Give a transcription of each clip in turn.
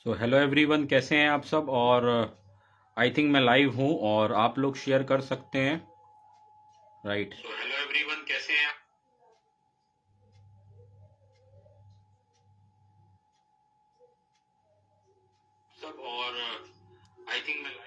So hello everyone, कैसे हैं आप सब। और आई थिंक मैं लाइव हूं और आप लोग शेयर कर सकते हैं। राइट। सो हेलो एवरीवन, कैसे हैं आप सब। और आई थिंक मैं लाइव।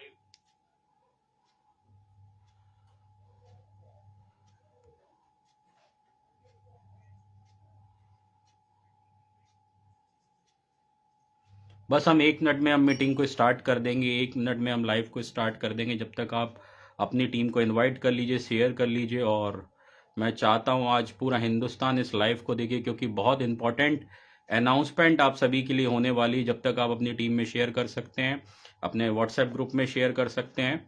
बस हम 1 मिनट में हम मीटिंग को स्टार्ट कर देंगे। 1 मिनट में हम लाइव को स्टार्ट कर देंगे। जब तक आप अपनी टीम को इनवाइट कर लीजिए, शेयर कर लीजिए। और मैं चाहता हूं आज पूरा हिंदुस्तान इस लाइव को देखे, क्योंकि बहुत इंपॉर्टेंट अनाउंसमेंट आप सभी के लिए होने वाली है। जब तक आप अपनी टीम में शेयर कर सकते हैं, अपने व्हाट्सएप ग्रुप में शेयर कर सकते हैं।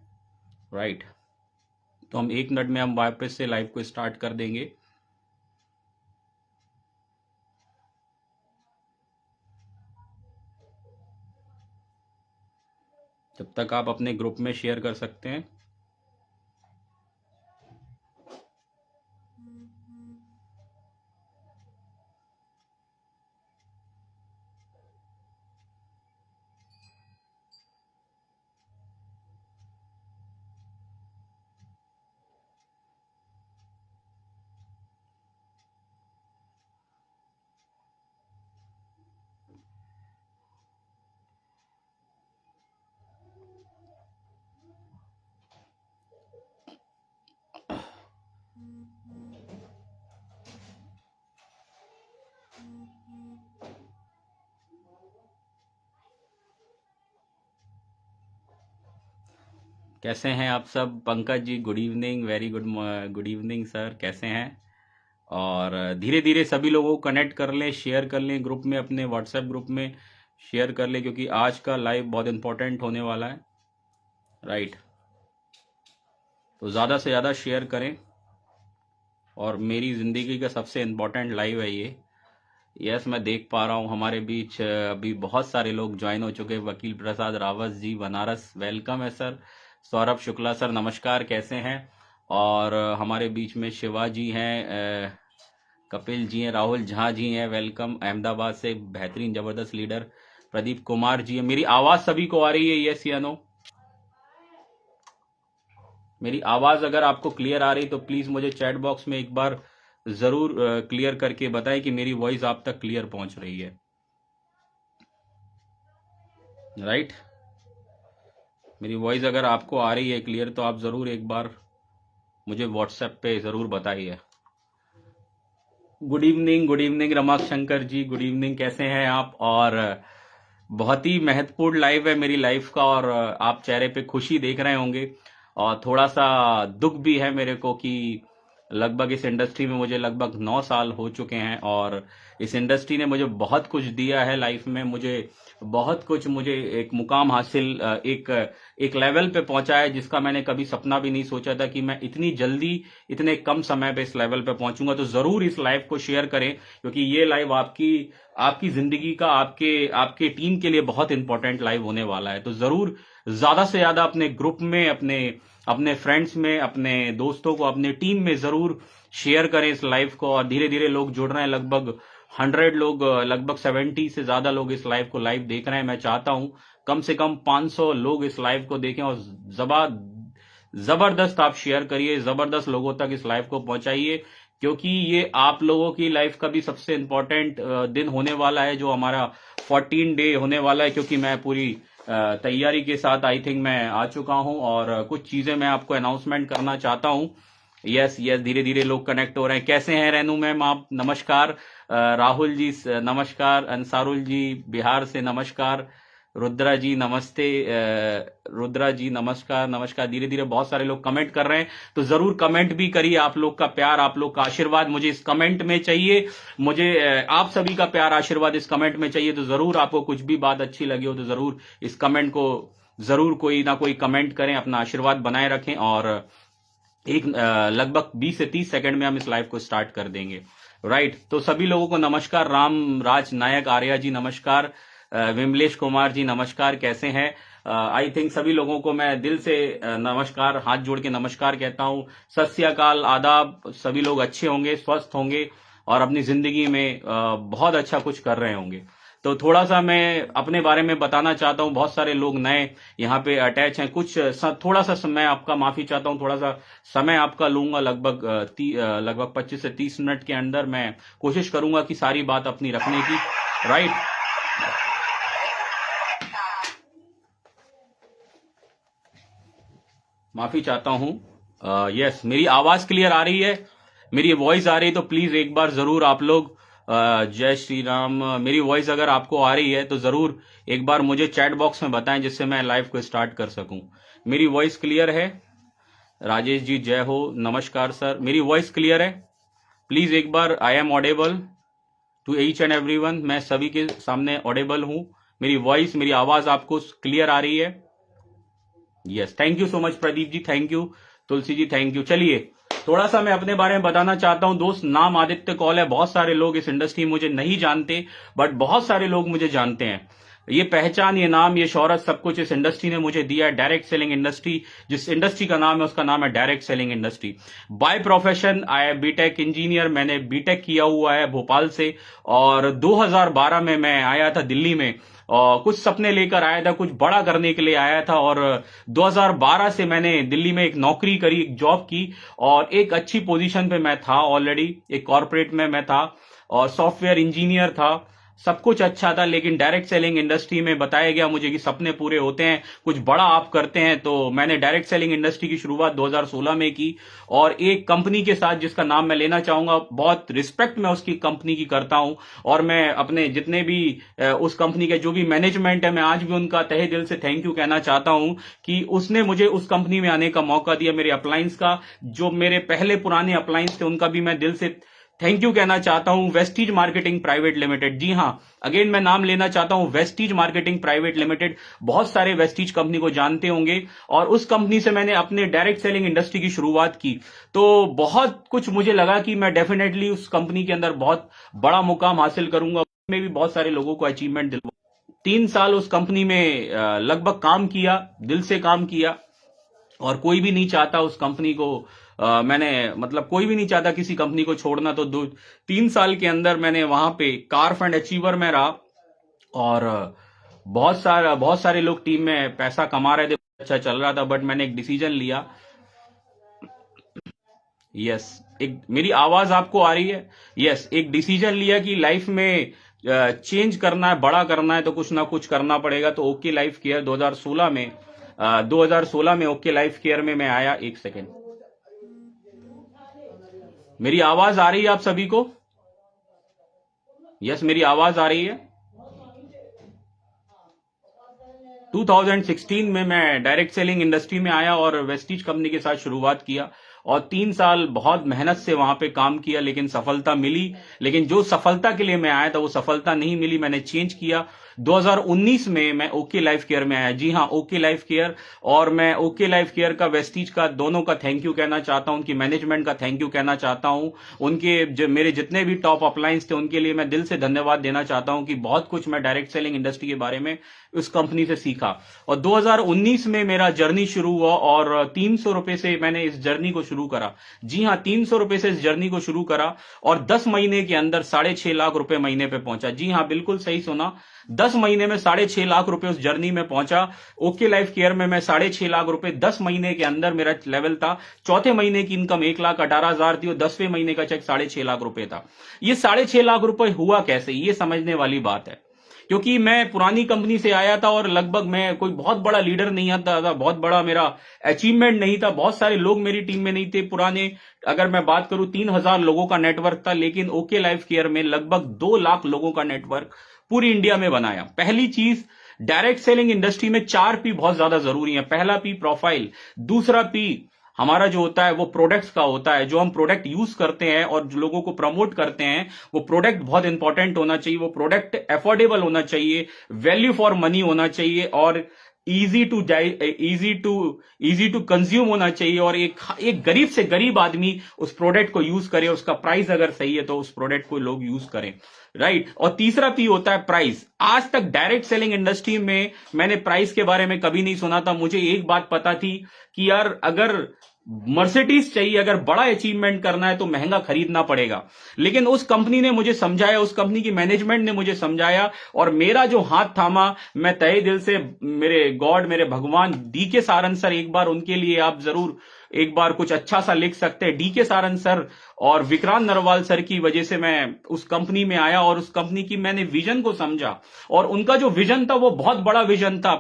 राइट। तो हम 1 मिनट में हम वापस से लाइव को स्टार्ट कर देंगे। जब तक आप अपने ग्रुप में शेयर कर सकते हैं। कैसे हैं आप सब। Pankaj ji, good evening. Very good good evening sir, कैसे हैं। और धीरे धीरे सभी लोगों को कनेक्ट कर लें, शेयर कर लें ग्रुप में, अपने व्हाट्सएप ग्रुप में शेयर कर लें, क्योंकि आज का लाइव बहुत इंपॉर्टेंट होने वाला है। राइट। तो ज़्यादा से ज़्यादा शेयर करें। और मेरी ज़िंदगी का सबसे इम्पोर्टेंट लाइव है ये। यस, मैं देख पा रहा हूँ हमारे बीच अभी बहुत सारे लोग ज्वाइन हो चुके हैं। वकील प्रसाद रावत जी, बनारस, वेलकम है सर। सौरभ शुक्ला सर, नमस्कार, कैसे हैं। और हमारे बीच में शिवा जी हैं, कपिल जी हैं, राहुल झा जी हैं, वेलकम। अहमदाबाद से बेहतरीन जबरदस्त लीडर प्रदीप कुमार जी हैं। मेरी आवाज़ सभी को आ रही है, यस या नो। मेरी आवाज़ अगर आपको क्लियर आ रही तो प्लीज़ मुझे चैट बॉक्स में एक बार ज़रूर क्लियर करके बताएं कि मेरी वॉइस आप तक क्लियर पहुंच रही है। राइट। मेरी वॉइस अगर आपको आ रही है क्लियर तो आप ज़रूर एक बार मुझे व्हाट्सएप पे ज़रूर बताइए। Good evening रमाक Shankar ji, good evening, कैसे हैं आप। और बहुत ही महत्वपूर्ण लाइव है मेरी लाइफ का। और आप चेहरे पे खुशी देख रहे होंगे। और थोड़ा सा दुख भी है मेरे को कि लगभग इस इंडस्ट्री में मुझे लगभग 9 साल हो चुके हैं। और इस इंडस्ट्री ने मुझे बहुत कुछ दिया है लाइफ में। मुझे बहुत कुछ, मुझे एक मुकाम हासिल, एक एक लेवल पे पहुंचा है जिसका मैंने कभी सपना भी नहीं सोचा था कि मैं इतनी जल्दी, इतने कम समय पे इस लेवल पे पहुंचूंगा। तो जरूर इस लाइव को शेयर करें, क्योंकि ये लाइव आपकी आपकी जिंदगी का, आपके आपके टीम के लिए बहुत इंपॉर्टेंट लाइव होने वाला है। तो जरूर ज्यादा से ज्यादा अपने ग्रुप में, अपने अपने फ्रेंड्स में, अपने दोस्तों को, अपने टीम में जरूर शेयर करें इस लाइव को। और धीरे धीरे लोग जुड़ रहे हैं, लगभग 100 लोग, लगभग 70 से ज्यादा लोग इस लाइव को लाइव देख रहे हैं। मैं चाहता हूं कम से कम 500 लोग इस लाइव को देखें। और जबरदस्त आप शेयर करिए, जबरदस्त लोगों तक इस लाइव को पहुंचाइए, क्योंकि ये आप लोगों की लाइफ का भी सबसे इंपॉर्टेंट दिन होने वाला है, जो हमारा 14 डे होने वाला है। क्योंकि मैं पूरी तैयारी के साथ आई थिंक मैं आ चुका हूं। और कुछ चीजें मैं आपको अनाउंसमेंट करना चाहता हूं। यस यस, धीरे धीरे लोग कनेक्ट हो रहे हैं। कैसे हैं रेनू मैम आप, नमस्कार। राहुल जी नमस्कार। अंसारुल जी बिहार से नमस्कार। रुद्रा जी नमस्ते। रुद्रा जी नमस्कार नमस्कार। धीरे धीरे बहुत सारे लोग कमेंट कर रहे हैं, तो जरूर कमेंट भी करिए। आप लोग का प्यार, आप लोग का आशीर्वाद मुझे इस कमेंट में चाहिए। मुझे आप सभी का प्यार आशीर्वाद इस कमेंट में चाहिए। तो जरूर आपको कुछ भी बात अच्छी लगी हो तो जरूर इस कमेंट को जरूर कोई ना कोई कमेंट करें, अपना आशीर्वाद बनाए रखें। और एक लगभग 20 से 30 सेकंड में हम इस लाइव को स्टार्ट कर देंगे। राइट। तो सभी लोगों को नमस्कार। राम राज नायक आर्या जी नमस्कार। विमलेश कुमार जी नमस्कार, कैसे हैं। आई थिंक सभी लोगों को मैं दिल से नमस्कार, हाथ जोड़ के नमस्कार कहता हूं। सत श्री अकाल, आदाब। सभी लोग अच्छे होंगे, स्वस्थ होंगे और अपनी जिंदगी में बहुत अच्छा कुछ कर रहे होंगे। तो थोड़ा सा मैं अपने बारे में बताना चाहता हूं। बहुत सारे लोग नए यहाँ पे अटैच हैं। थोड़ा सा समय आपका माफी चाहता हूं, थोड़ा सा समय आपका लूंगा, लगभग 25 से 30 मिनट के अंदर मैं कोशिश करूंगा कि सारी बात अपनी रखने की। राइट, माफी चाहता हूं। यस, मेरी आवाज क्लियर आ रही है, मेरी वॉइस आ रही है तो प्लीज एक बार जरूर आप लोग जय श्री राम, मेरी वॉइस अगर आपको आ रही है तो जरूर एक बार मुझे चैट बॉक्स में बताएं जिससे मैं लाइव को स्टार्ट कर सकूं। मेरी वॉइस क्लियर है? राजेश जी जय हो, नमस्कार सर, मेरी वॉइस क्लियर है? प्लीज एक बार, I am audible to each and everyone, मैं सभी के सामने ऑडेबल हूं? मेरी वॉइस, मेरी आवाज आपको क्लियर आ रही है? Yes, thank you so much Pradeep ji, thank you Tulsi ji, thank you. चलिए थोड़ा सा मैं अपने बारे में बताना चाहता हूं। दोस्त, नाम आदित्य कौल है। बहुत सारे लोग इस इंडस्ट्री में मुझे नहीं जानते, बट बहुत सारे लोग मुझे जानते हैं। ये पहचान, ये नाम, ये शोहरत, सब कुछ इस इंडस्ट्री ने मुझे दिया है। डायरेक्ट सेलिंग इंडस्ट्री, जिस इंडस्ट्री का नाम है उसका नाम है direct selling industry. By profession I am BTech engineer, मैंने बीटेक किया हुआ है भोपाल से, और 2012 में मैं आया था दिल्ली में, और कुछ सपने लेकर आया था, कुछ बड़ा करने के लिए आया था। और 2012 से मैंने दिल्ली में एक नौकरी करी, एक जॉब की, और एक अच्छी पोजीशन पे मैं था ऑलरेडी, एक कॉर्पोरेट में मैं था और सॉफ्टवेयर इंजीनियर था, सब कुछ अच्छा था। लेकिन डायरेक्ट सेलिंग इंडस्ट्री में बताया गया मुझे कि सपने पूरे होते हैं, कुछ बड़ा आप करते हैं। तो मैंने डायरेक्ट सेलिंग इंडस्ट्री की शुरुआत 2016 में की, और एक कंपनी के साथ जिसका नाम मैं लेना चाहूंगा, बहुत रिस्पेक्ट मैं उसकी कंपनी की करता हूं, और मैं अपने जितने भी उस कंपनी के जो भी मैनेजमेंट है, मैं आज भी उनका तहे दिल से थैंक यू कहना चाहता हूं कि उसने मुझे उस कंपनी में आने का मौका दिया। मेरे अप्लायंस का, जो मेरे पहले पुराने अप्लायंस थे, उनका भी मैं दिल से थैंक यू कहना चाहता हूं। वेस्टीज मार्केटिंग प्राइवेट लिमिटेड, जी हां, अगेन मैं नाम लेना चाहता हूं, वेस्टीज मार्केटिंग प्राइवेट लिमिटेड। बहुत सारे वेस्टीज कंपनी को जानते होंगे, और उस कंपनी से मैंने अपने डायरेक्ट सेलिंग इंडस्ट्री की शुरुआत की। तो बहुत कुछ मुझे लगा कि मैं डेफिनेटली उस कंपनी के अंदर बहुत बड़ा मुकाम हासिल करूंगा, उसमें भी बहुत सारे लोगों को अचीवमेंट दिलवा। 3 साल उस कंपनी में लगभग काम किया, दिल से काम किया, और कोई भी नहीं चाहता उस कंपनी को, मैंने मतलब कोई भी नहीं चाहता किसी कंपनी को छोड़ना। तो 3 साल के अंदर मैंने वहां पे कारफ एंड अचीवर में रहा, और बहुत सारे लोग टीम में पैसा कमा रहे थे, अच्छा चल रहा था, बट मैंने एक डिसीजन लिया। यस, एक मेरी आवाज आपको आ रही है? यस, एक डिसीजन लिया कि लाइफ में चेंज करना है, बड़ा करना है, तो कुछ ना कुछ करना पड़ेगा। तो ओके लाइफ केयर 2016 में ओके लाइफ केयर में मैं आया। एक सेकेंड, मेरी आवाज आ रही है आप सभी को? यस, मेरी आवाज आ रही है? 2016 में मैं डायरेक्ट सेलिंग इंडस्ट्री में आया और वेस्टीज कंपनी के साथ शुरुआत किया, और 3 साल बहुत मेहनत से वहां पे काम किया, लेकिन सफलता मिली। लेकिन जो सफलता के लिए मैं आया था वो सफलता नहीं मिली, मैंने चेंज किया। 2019 में मैं ओके लाइफ केयर में आया, जी हां, ओके लाइफ केयर। और मैं ओके लाइफ केयर का, वेस्टीज का, दोनों का थैंक यू कहना चाहता हूं, उनकी मैनेजमेंट का थैंक यू कहना चाहता हूं। उनके मेरे जितने भी टॉप अपलायंस थे उनके लिए मैं दिल से धन्यवाद देना चाहता हूं कि बहुत कुछ मैं डायरेक्ट सेलिंग इंडस्ट्री के बारे में उस कंपनी से सीखा। और 2019 में मेरा जर्नी शुरू हुआ, और 300 रुपए से मैंने इस जर्नी को शुरू करा। जी हां, 300 रुपए से इस जर्नी को शुरू करा, और 10 महीने के अंदर 6.5 लाख रुपए महीने पे पहुंचा। जी हां, बिल्कुल सही सुना, 10 महीने में 6.5 लाख रुपए उस जर्नी में पहुंचा। ओके लाइफ केयर में मैं 6.5 लाख रुपए 10 महीने के अंदर मेरा लेवल था। चौथे महीने की इनकम 1,18,000 थी, और 10वें महीने का चेक 6.5 लाख रुपए था। ये 6.5 लाख रुपए हुआ कैसे, ये समझने वाली बात है। क्योंकि मैं पुरानी कंपनी से आया था, और लगभग मैं कोई बहुत बड़ा लीडर नहीं आता था, बहुत बड़ा मेरा अचीवमेंट नहीं था, बहुत सारे लोग मेरी टीम में नहीं थे पुराने। अगर मैं बात करूं 3,000 लोगों का नेटवर्क था, लेकिन ओके लाइफ केयर में लगभग 2 लाख लोगों का नेटवर्क पूरी इंडिया में बनाया। पहली चीज, डायरेक्ट सेलिंग इंडस्ट्री में 4 पी बहुत ज्यादा जरूरी है। पहला पी प्रोफाइल, दूसरा पी हमारा जो होता है वो प्रोडक्ट्स का होता है, जो हम प्रोडक्ट यूज करते हैं और जो लोगों को प्रमोट करते हैं, वो प्रोडक्ट बहुत इंपॉर्टेंट होना चाहिए, वो प्रोडक्ट अफोर्डेबल होना चाहिए, वैल्यू फॉर मनी होना चाहिए, और इजी टू कंज्यूम होना चाहिए। और एक गरीब से गरीब आदमी उस प्रोडक्ट को यूज करे, उसका प्राइस अगर सही है तो उस प्रोडक्ट को लोग यूज करें, राइट। और तीसरा पी होता है प्राइस। आज तक डायरेक्ट सेलिंग इंडस्ट्री में मैंने प्राइस के बारे में कभी नहीं सुना था। मुझे एक बात पता थी कि यार, अगर मर्सिडीज चाहिए, अगर बड़ा अचीवमेंट करना है तो महंगा खरीदना पड़ेगा। लेकिन उस कंपनी ने मुझे समझाया, उस कंपनी की मैनेजमेंट ने मुझे समझाया, और मेरा जो हाथ थामा, मैं तहे दिल से, मेरे गॉड, मेरे भगवान डीके सारन सर, एक बार उनके लिए आप जरूर एक बार कुछ अच्छा सा लिख सकते हैं। डीके सारन सर और विक्रांत नरवाल सर की वजह से मैं उस कंपनी में आया, और उस कंपनी की मैंने विजन को समझा, और उनका जो विजन था वो बहुत बड़ा विजन था,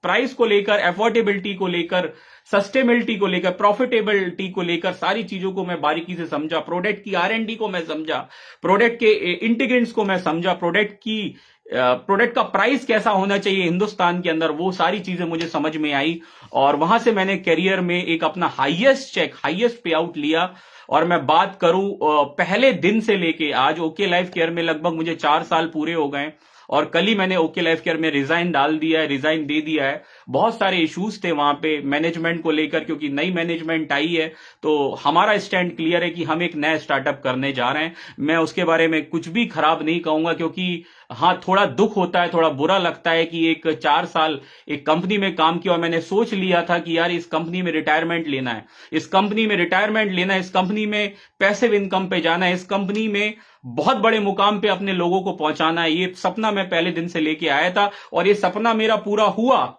प्राइस को लेकर, एफोर्डेबिलिटी को लेकर, सस्टेनेबिलिटी को लेकर, प्रॉफिटेबिलिटी को लेकर, सारी चीजों को मैं बारीकी से समझा, प्रोडक्ट की R&D को मैं समझा, प्रोडक्ट के इंटीग्रेंट्स को मैं समझा, प्रोडक्ट का प्राइस कैसा होना चाहिए हिंदुस्तान के अंदर, वो सारी चीजें मुझे समझ में आई। और वहां से मैंने करियर में एक अपना हाईएस्ट पे आउट लिया। और मैं बात करूं पहले दिन से लेके आज ओके लाइफ केयर में लगभग मुझे 4 साल पूरे हो गए, और कल ही मैंने ओके लाइफ केयर में रिजाइन डाल दिया है, रिजाइन दे दिया है। बहुत सारे इश्यूज थे वहां पे मैनेजमेंट को लेकर, क्योंकि नई मैनेजमेंट आई है, तो हमारा स्टैंड क्लियर है कि हम एक नया स्टार्टअप करने जा रहे हैं। मैं उसके बारे में कुछ भी खराब नहीं कहूंगा, क्योंकि हाँ, थोड़ा दुख होता है, थोड़ा बुरा लगता है कि एक 4 साल एक कंपनी में काम किया और मैंने सोच लिया था कि यार इस कंपनी में रिटायरमेंट लेना है, इस कंपनी में रिटायरमेंट लेना है, इस कंपनी में पैसिव इनकम पे जाना है, इस कंपनी में बहुत बड़े मुकाम पे अपने लोगों को पहुंचाना है। ये सपना मैं पहले दिन से लेके आया था, और ये सपना मेरा पूरा हुआ।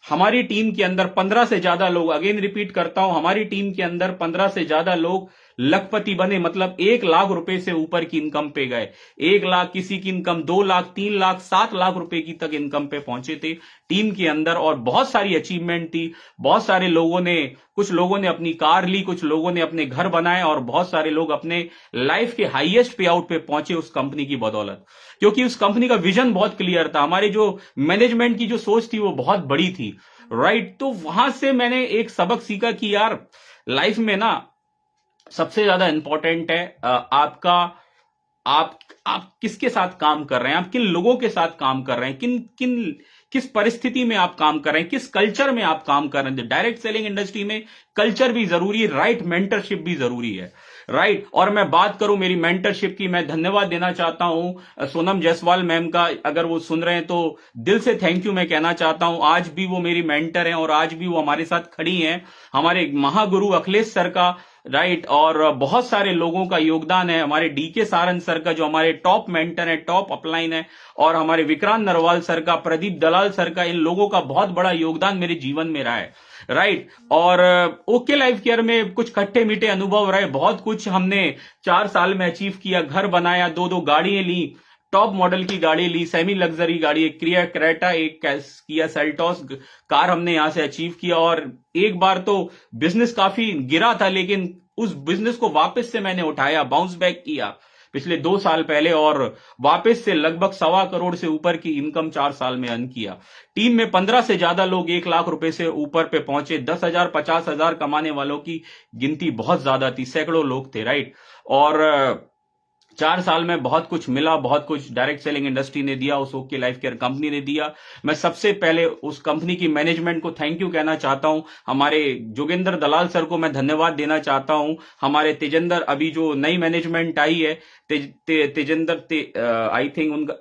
हमारी टीम के अंदर 15 से ज्यादा लोग, अगेन रिपीट करता हूं, हमारी टीम के अंदर 15 से ज्यादा लोग लखपति बने, मतलब 1 लाख रुपए से ऊपर की इनकम पे गए। 1 लाख, किसी की इनकम 2 लाख, 3 लाख, 7 लाख रुपए की तक इनकम पे पहुंचे थे टीम के अंदर, और बहुत सारी अचीवमेंट थी। बहुत सारे लोगों ने, कुछ लोगों ने अपनी कार ली, कुछ लोगों ने अपने घर बनाए, और बहुत सारे लोग अपने लाइफ के हाईएस्ट पे आउट पे पहुंचे उस कंपनी की बदौलत, क्योंकि उस कंपनी का विजन बहुत क्लियर था। हमारे जो मैनेजमेंट की जो सोच थी वो बहुत बड़ी थी, राइट। तो वहां से मैंने एक सबक सीखा कि यार लाइफ में ना सबसे ज्यादा इंपॉर्टेंट है आपका, आप किसके साथ काम कर रहे हैं, आप किन लोगों के साथ काम कर रहे हैं, किस परिस्थिति में आप काम कर रहे हैं, किस कल्चर में आप काम कर रहे हैं। डायरेक्ट सेलिंग इंडस्ट्री में कल्चर भी जरूरी है, राइट, मेंटरशिप भी जरूरी है, राइट। और मैं बात करूं मेरी मेंटरशिप की, मैं धन्यवाद देना चाहता हूं सोनम जायसवाल मैम का, अगर वो सुन रहे हैं तो दिल से थैंक यू मैं कहना चाहता हूं। आज भी वो मेरी मेंटर हैं, और आज भी वो हमारे साथ खड़ी हैं। हमारे महागुरु अखिलेश सर का, राइट, और बहुत सारे लोगों का योगदान है, हमारे डीके सारन सर का जो हमारे टॉप मेंटर है, टॉप अपलाइन है, और हमारे विक्रांत नरवाल सर का, प्रदीप दलाल सर का, इन लोगों का बहुत बड़ा योगदान मेरे जीवन में रहा है, राइट। और ओके लाइफ केयर में कुछ खट्टे मीठे अनुभव रहे, बहुत कुछ हमने 4 साल में अचीव किया। घर बनाया, 2 गाड़ियां ली, टॉप मॉडल की गाड़ी ली, सेमी लग्जरी गाड़ी, एक क्रिया क्रेटा, एक किया सेल्टॉस कार हमने यहां से अचीव किया। और एक बार तो बिजनेस काफी गिरा था, लेकिन उस बिजनेस को वापस से मैंने उठाया, बाउंस बैक किया पिछले 2 साल पहले, और वापस से लगभग 1.25 करोड़ से ऊपर की इनकम 4 साल में अर्न किया। टीम में 15 से ज्यादा लोग 1 लाख रुपए से ऊपर पे पहुंचे। 10,000 50,000 कमाने वालों की गिनती बहुत ज्यादा थी, सैकड़ों लोग थे, राइट। और 4 साल में बहुत कुछ मिला, बहुत कुछ डायरेक्ट सेलिंग इंडस्ट्री ने दिया, उस ओके लाइफ केयर कंपनी ने दिया। मैं सबसे पहले उस कंपनी की मैनेजमेंट को थैंक यू कहना चाहता हूं। हमारे जोगेंद्र दलाल सर को मैं धन्यवाद देना चाहता हूं। हमारे तेजेंद्र, अभी जो नई मैनेजमेंट आई है, तेजेंद्र आई थिंक उनका,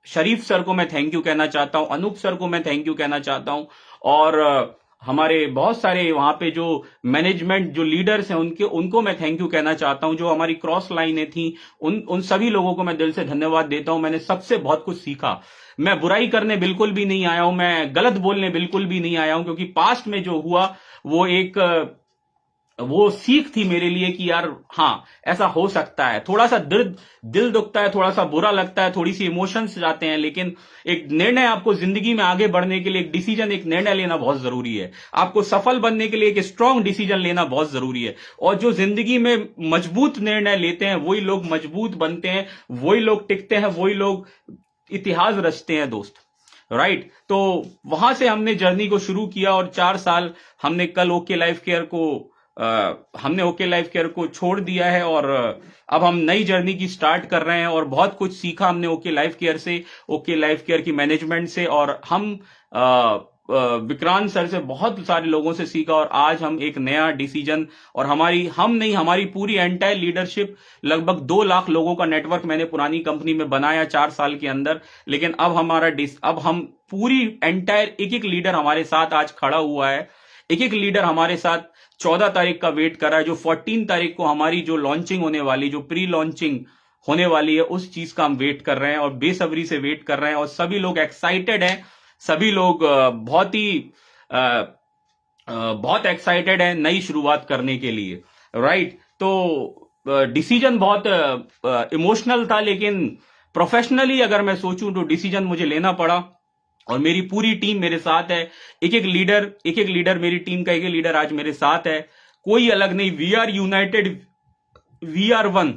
शरीफ सर को मैं थैंक यू कहना चाहता हूं। अनूप सर को मैं थैंक यू कहना चाहता हूं। और हमारे बहुत सारे वहां पे जो मैनेजमेंट जो लीडर्स हैं उनको मैं थैंक यू कहना चाहता हूं। जो हमारी क्रॉस लाइनें थी, उन सभी लोगों को मैं दिल से धन्यवाद देता हूं। मैंने सबसे बहुत कुछ सीखा। मैं बुराई करने बिल्कुल भी नहीं आया हूं, मैं गलत बोलने बिल्कुल भी नहीं आया हूं, क्योंकि पास्ट में जो हुआ वो सीख थी मेरे लिए कि यार हाँ, ऐसा हो सकता है। थोड़ा सा दिल दुखता है, थोड़ा सा बुरा लगता है, थोड़ी सी इमोशंस जाते हैं, लेकिन एक निर्णय, आपको जिंदगी में आगे बढ़ने के लिए एक डिसीजन, एक निर्णय लेना बहुत जरूरी है। आपको सफल बनने के लिए एक स्ट्रांग डिसीजन लेना बहुत जरूरी है। और जो जिंदगी में मजबूत निर्णय लेते हैं वही लोग मजबूत बनते हैं, वही लोग टिकते हैं, वही लोग इतिहास रचते हैं दोस्त, राइट। तो वहां से हमने जर्नी को शुरू किया, और 4 साल हमने कल ओके लाइफ केयर को छोड़ दिया है, और अब हम नई जर्नी की स्टार्ट कर रहे हैं। और बहुत कुछ सीखा हमने ओके लाइफ केयर से, ओके लाइफ केयर की मैनेजमेंट से, और हम विक्रांत सर से, बहुत सारे लोगों से सीखा। और आज हम एक नया डिसीजन, और हमारी पूरी एंटायर लीडरशिप, लगभग 2 लाख लोगों का नेटवर्क मैंने पुरानी कंपनी में बनाया 4 साल के अंदर। लेकिन अब हम पूरी एंटायर, एक लीडर हमारे साथ आज खड़ा हुआ है, एक एक लीडर हमारे साथ 14 तारीख का वेट कर रहा है, जो 14 तारीख को हमारी जो लॉन्चिंग होने वाली, जो प्री लॉन्चिंग होने वाली है, उस चीज का हम वेट कर रहे हैं और बेसब्री से वेट कर रहे हैं। और सभी लोग एक्साइटेड हैं, सभी लोग बहुत एक्साइटेड हैं नई शुरुआत करने के लिए, राइट। तो डिसीजन बहुत इमोशनल था, लेकिन प्रोफेशनली अगर मैं सोचूं तो डिसीजन मुझे लेना पड़ा और मेरी पूरी टीम मेरे साथ है। एक एक लीडर मेरी टीम का एक एक लीडर आज मेरे साथ है, कोई अलग नहीं। We are united, we are one.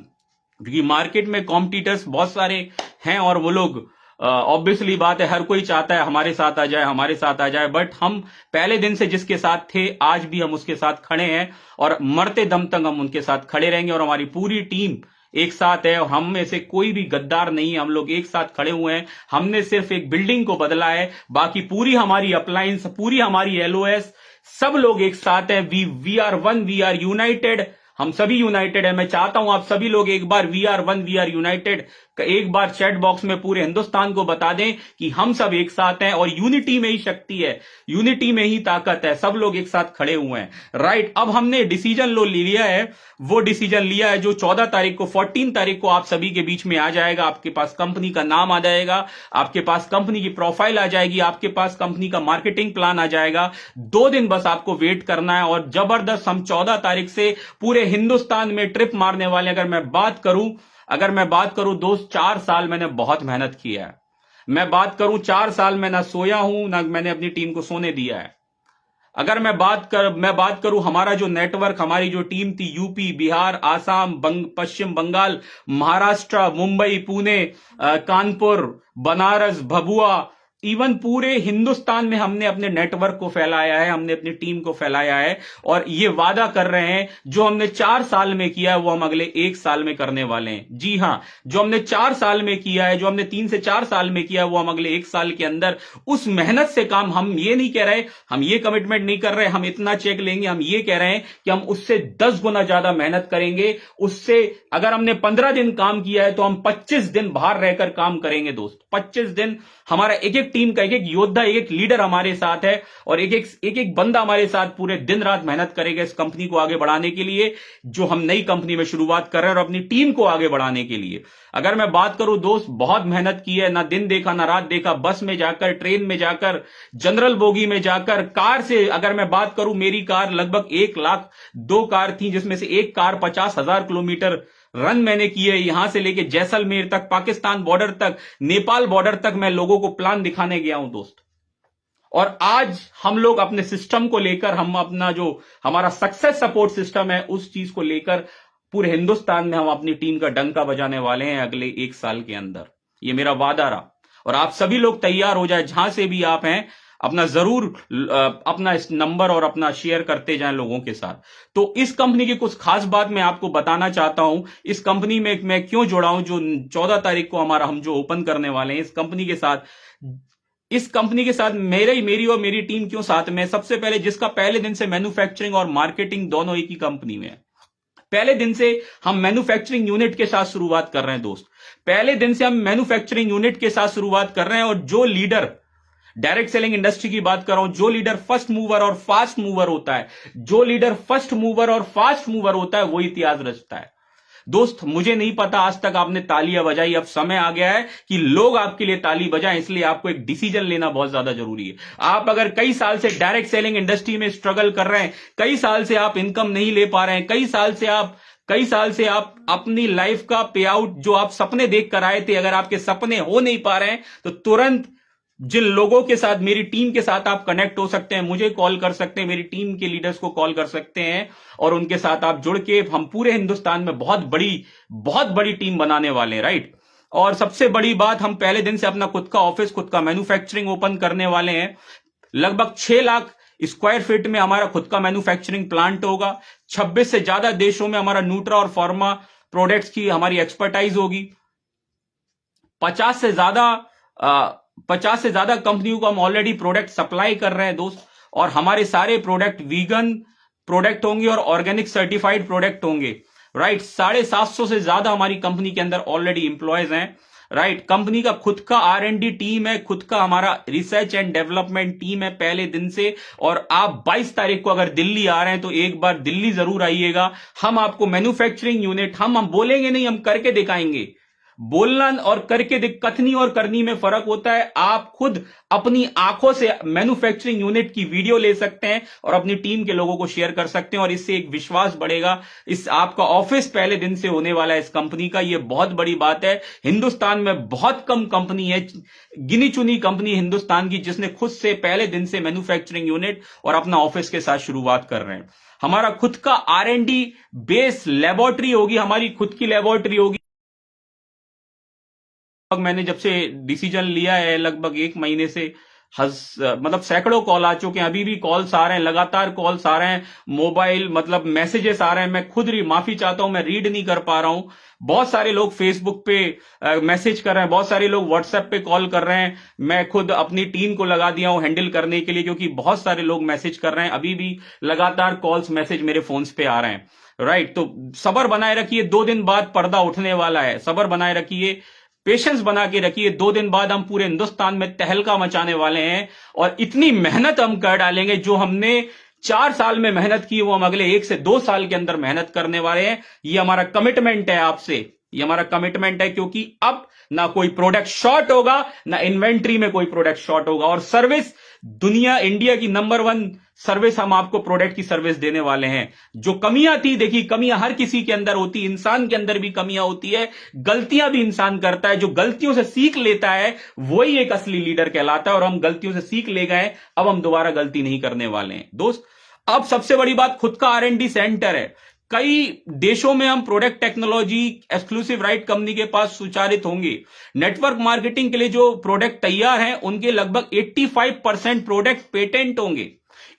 क्योंकि मार्केट में कॉम्पिटिटर्स बहुत सारे हैं और वो लोग ऑब्वियसली बात है, हर कोई चाहता है हमारे साथ आ जाए, हमारे साथ आ जाए। बट हम पहले दिन से जिसके साथ थे, आज भी हम उसके साथ खड़े हैं और मरते दम तक हम उनके साथ खड़े रहेंगे। और हमारी पूरी टीम एक साथ है और हम में से कोई भी गद्दार नहीं है, हम लोग एक साथ खड़े हुए हैं। हमने सिर्फ एक बिल्डिंग को बदला है, बाकी पूरी हमारी अप्लायंस, पूरी हमारी एलओएस, सब लोग एक साथ है। We are one, we are united, हम सभी यूनाइटेड है। मैं चाहता हूं आप सभी लोग एक बार we are one, we are united एक बार चैट बॉक्स में पूरे हिंदुस्तान को बता दें कि हम सब एक साथ हैं और यूनिटी में ही शक्ति है, यूनिटी में ही ताकत है। सब लोग एक साथ खड़े हुए हैं, राइट। अब हमने डिसीजन लो लिया है, वो डिसीजन लिया है जो 14 तारीख को, 14 तारीख को आप सभी के बीच में आ जाएगा। आपके पास कंपनी का नाम आ जाएगा, आपके पास कंपनी की प्रोफाइल आ जाएगी, आपके पास कंपनी का मार्केटिंग प्लान आ जाएगा। 2 दिन बस आपको वेट करना है और जबरदस्त हम 14 तारीख से पूरे हिंदुस्तान में ट्रिप मारने वाले। अगर मैं बात करूं दोस्त, 4 साल मैंने बहुत मेहनत की है। मैं बात करूं 4 साल में ना सोया हूं, ना मैंने अपनी टीम को सोने दिया है। अगर मैं बात करूं हमारा जो नेटवर्क, हमारी जो टीम थी, यूपी, बिहार, आसाम, पश्चिम बंगाल, महाराष्ट्र, मुंबई, पुणे, कानपुर, बनारस, भभुआ, इवन पूरे हिंदुस्तान में हमने अपने नेटवर्क को फैलाया है, हमने अपनी टीम को फैलाया है। और ये वादा कर रहे हैं जो हमने 4 साल में किया है वो हम अगले 1 साल में करने वाले हैं। जी हां, जो हमने 4 साल में किया है, जो हमने 3 से 4 साल में किया है, वो हम अगले 1 साल के अंदर उस मेहनत से काम, हम ये नहीं कह रहे, हम ये कमिटमेंट नहीं कर रहे हम इतना चेक लेंगे, हम ये कह रहे हैं कि हम उससे 10 गुना ज्यादा मेहनत करेंगे। उससे अगर हमने 15 दिन काम किया है तो हम 25 दिन बाहर रहकर काम करेंगे दोस्त। 25 दिन हमारा एक एक टीम का एक एक योद्धा, एक एक लीडर हमारे साथ है और एक एक बंदा हमारे साथ पूरे दिन रात मेहनत करेगा इस कंपनी को आगे बढ़ाने के लिए, जो हम नई कंपनी में शुरुआत कर रहे हैं, और अपनी टीम को आगे बढ़ाने के लिए। अगर मैं बात करूं दोस्त, बहुत मेहनत की है, ना दिन देखा ना रात देखा, बस में जाकर, ट्रेन में जाकर, जनरल बोगी में जाकर, कार से अगर मैं बात करूं, मेरी कार लगभग 1 लाख 2 कार थी, जिसमें से एक कार 50,000 किलोमीटर रन मैंने किए। यहां से लेके जैसलमेर तक, पाकिस्तान बॉर्डर तक, नेपाल बॉर्डर तक मैं लोगों को प्लान दिखाने गया हूं दोस्त। और आज हम लोग अपने सिस्टम को लेकर, हम अपना जो हमारा सक्सेस सपोर्ट सिस्टम है, उस चीज को लेकर पूरे हिंदुस्तान में हम अपनी टीम का डंका बजाने वाले हैं अगले 1 साल के अंदर। ये मेरा वादा रहा और आप सभी लोग तैयार हो जाए, जहां से भी आप हैं, अपना जरूर अपना इस नंबर और अपना शेयर करते जाएं लोगों के साथ। तो इस कंपनी की कुछ खास बात मैं आपको बताना चाहता हूं। इस कंपनी में मैं क्यों जुड़ा हूं, जो 14 तारीख को हम जो ओपन करने वाले हैं, इस कंपनी के साथ मेरी और मेरी टीम क्यों साथ में। सबसे पहले, जिसका पहले दिन से मैन्युफैक्चरिंग और मार्केटिंग दोनों एक ही कंपनी में है। पहले दिन से हम मैन्युफैक्चरिंग यूनिट के साथ शुरुआत कर रहे हैं दोस्त। पहले दिन से हम मैन्युफैक्चरिंग यूनिट के साथ शुरुआत कर रहे हैं। और जो लीडर, डायरेक्ट सेलिंग इंडस्ट्री की बात कर रहा हूं, जो लीडर फर्स्ट मूवर और फास्ट मूवर होता है, जो लीडर फर्स्ट मूवर और फास्ट मूवर होता है, वो इतिहास रचता है दोस्त। मुझे नहीं पता आज तक आपने तालियां बजाई, अब समय आ गया है कि लोग आपके लिए ताली बजाएं। इसलिए आपको एक डिसीजन लेना बहुत ज्यादा जरूरी है। आप अगर कई साल से डायरेक्ट सेलिंग इंडस्ट्री में स्ट्रगल कर रहे हैं, कई साल से आप इनकम नहीं ले पा रहे हैं, कई साल से आप अपनी लाइफ का पे आउट, जो आप सपने देख कर आए थे, अगर आपके सपने हो नहीं पा रहे हैं, तो तुरंत जिन लोगों के साथ, मेरी टीम के साथ आप कनेक्ट हो सकते हैं, मुझे कॉल कर सकते हैं, मेरी टीम के लीडर्स को कॉल कर सकते हैं और उनके साथ आप जुड़ के हम पूरे हिंदुस्तान में बहुत बड़ी टीम बनाने वाले हैं, राइट। और सबसे बड़ी बात, हम पहले दिन से अपना खुद का ऑफिस, खुद का मैन्युफैक्चरिंग ओपन करने वाले हैं। लगभग 6 लाख स्क्वायर फीट में हमारा खुद का मैन्युफैक्चरिंग प्लांट होगा। 26 से ज्यादा देशों में हमारा न्यूट्रा और फार्मा प्रोडक्ट्स की हमारी एक्सपर्टाइज होगी। 50 से ज्यादा कंपनियों को हम ऑलरेडी प्रोडक्ट सप्लाई कर रहे हैं दोस्त। और हमारे सारे प्रोडक्ट वीगन प्रोडक्ट होंगे और ऑर्गेनिक सर्टिफाइड प्रोडक्ट होंगे, राइट। 750 से ज्यादा हमारी कंपनी के अंदर ऑलरेडी इंप्लॉयज हैं। राइट। कंपनी का खुद का R&D टीम है, खुद का हमारा रिसर्च एंड डेवलपमेंट टीम है पहले दिन से। और आप 22 तारीख को अगर दिल्ली आ रहे हैं तो एक बार दिल्ली जरूर आइएगा। हम आपको मैन्युफैक्चरिंग यूनिट, हम बोलेंगे नहीं, हम करके दिखाएंगे। बोलना और करके कथनी और करनी में फर्क होता है। आप खुद अपनी आंखों से मैन्युफैक्चरिंग यूनिट की वीडियो ले सकते हैं और अपनी टीम के लोगों को शेयर कर सकते हैं और इससे एक विश्वास बढ़ेगा। इस आपका ऑफिस पहले दिन से होने वाला है इस कंपनी का, यह बहुत बड़ी बात है। हिंदुस्तान में बहुत कम कंपनी है, गिनी चुनी कंपनी हिंदुस्तान की, जिसने खुद से पहले दिन से मैन्युफैक्चरिंग यूनिट और अपना ऑफिस के साथ शुरुआत कर रहे हैं। हमारा खुद का R&D बेस लेबोरेटरी होगी, हमारी खुद की लेबोरेटरी होगी। मैंने जब से डिसीजन लिया है लगभग 1 महीने से मतलब सैकड़ों कॉल आ चुके हैं, अभी भी कॉल्स आ रहे हैं, लगातार कॉल्स आ रहे हैं, मोबाइल मतलब मैसेजेस आ रहे हैं। मैं खुद माफी चाहता हूं, मैं रीड नहीं कर पा रहा हूं। बहुत सारे लोग फेसबुक पे मैसेज कर रहे हैं, बहुत सारे लोग व्हाट्सएप पे कॉल कर रहे हैं। मैं खुद अपनी टीम को लगा दिया हूं हैंडल करने के लिए, क्योंकि बहुत सारे लोग मैसेज कर रहे हैं। अभी भी लगातार कॉल्स मैसेज मेरे फोन्स पे आ रहे हैं। राइट, तो सब्र बनाए रखिए, 2 दिन बाद पर्दा उठने वाला है। सब्र बनाए रखिए, पेशेंस बना के रखिए। 2 दिन बाद हम पूरे हिंदुस्तान में तहलका मचाने वाले हैं और इतनी मेहनत हम कर डालेंगे, जो हमने 4 साल में मेहनत की वो हम अगले 1 से 2 साल के अंदर मेहनत करने वाले हैं। ये हमारा कमिटमेंट है आपसे, ये हमारा कमिटमेंट है, क्योंकि अब ना कोई प्रोडक्ट शॉर्ट होगा, ना इन्वेंट्री में कोई प्रोडक्ट शॉर्ट होगा। और सर्विस, दुनिया इंडिया की नंबर 1 सर्विस हम आपको प्रोडक्ट की सर्विस देने वाले हैं। जो कमियां थी, देखिए कमियां हर किसी के अंदर होती, इंसान के अंदर भी कमियां होती है, गलतियां भी इंसान करता है। जो गलतियों से सीख लेता है वही एक असली लीडर कहलाता है। और हम गलतियों से सीख ले गए, अब हम दोबारा गलती नहीं करने वाले हैं दोस्त। अब सबसे बड़ी बात, खुद का R&D सेंटर है। कई देशों में हम product technology exclusive right company के पास सुचारित होंगे। नेटवर्क मार्केटिंग के लिए जो प्रोडक्ट तैयार हैं उनके लगभग 85% प्रोडक्ट पेटेंट होंगे।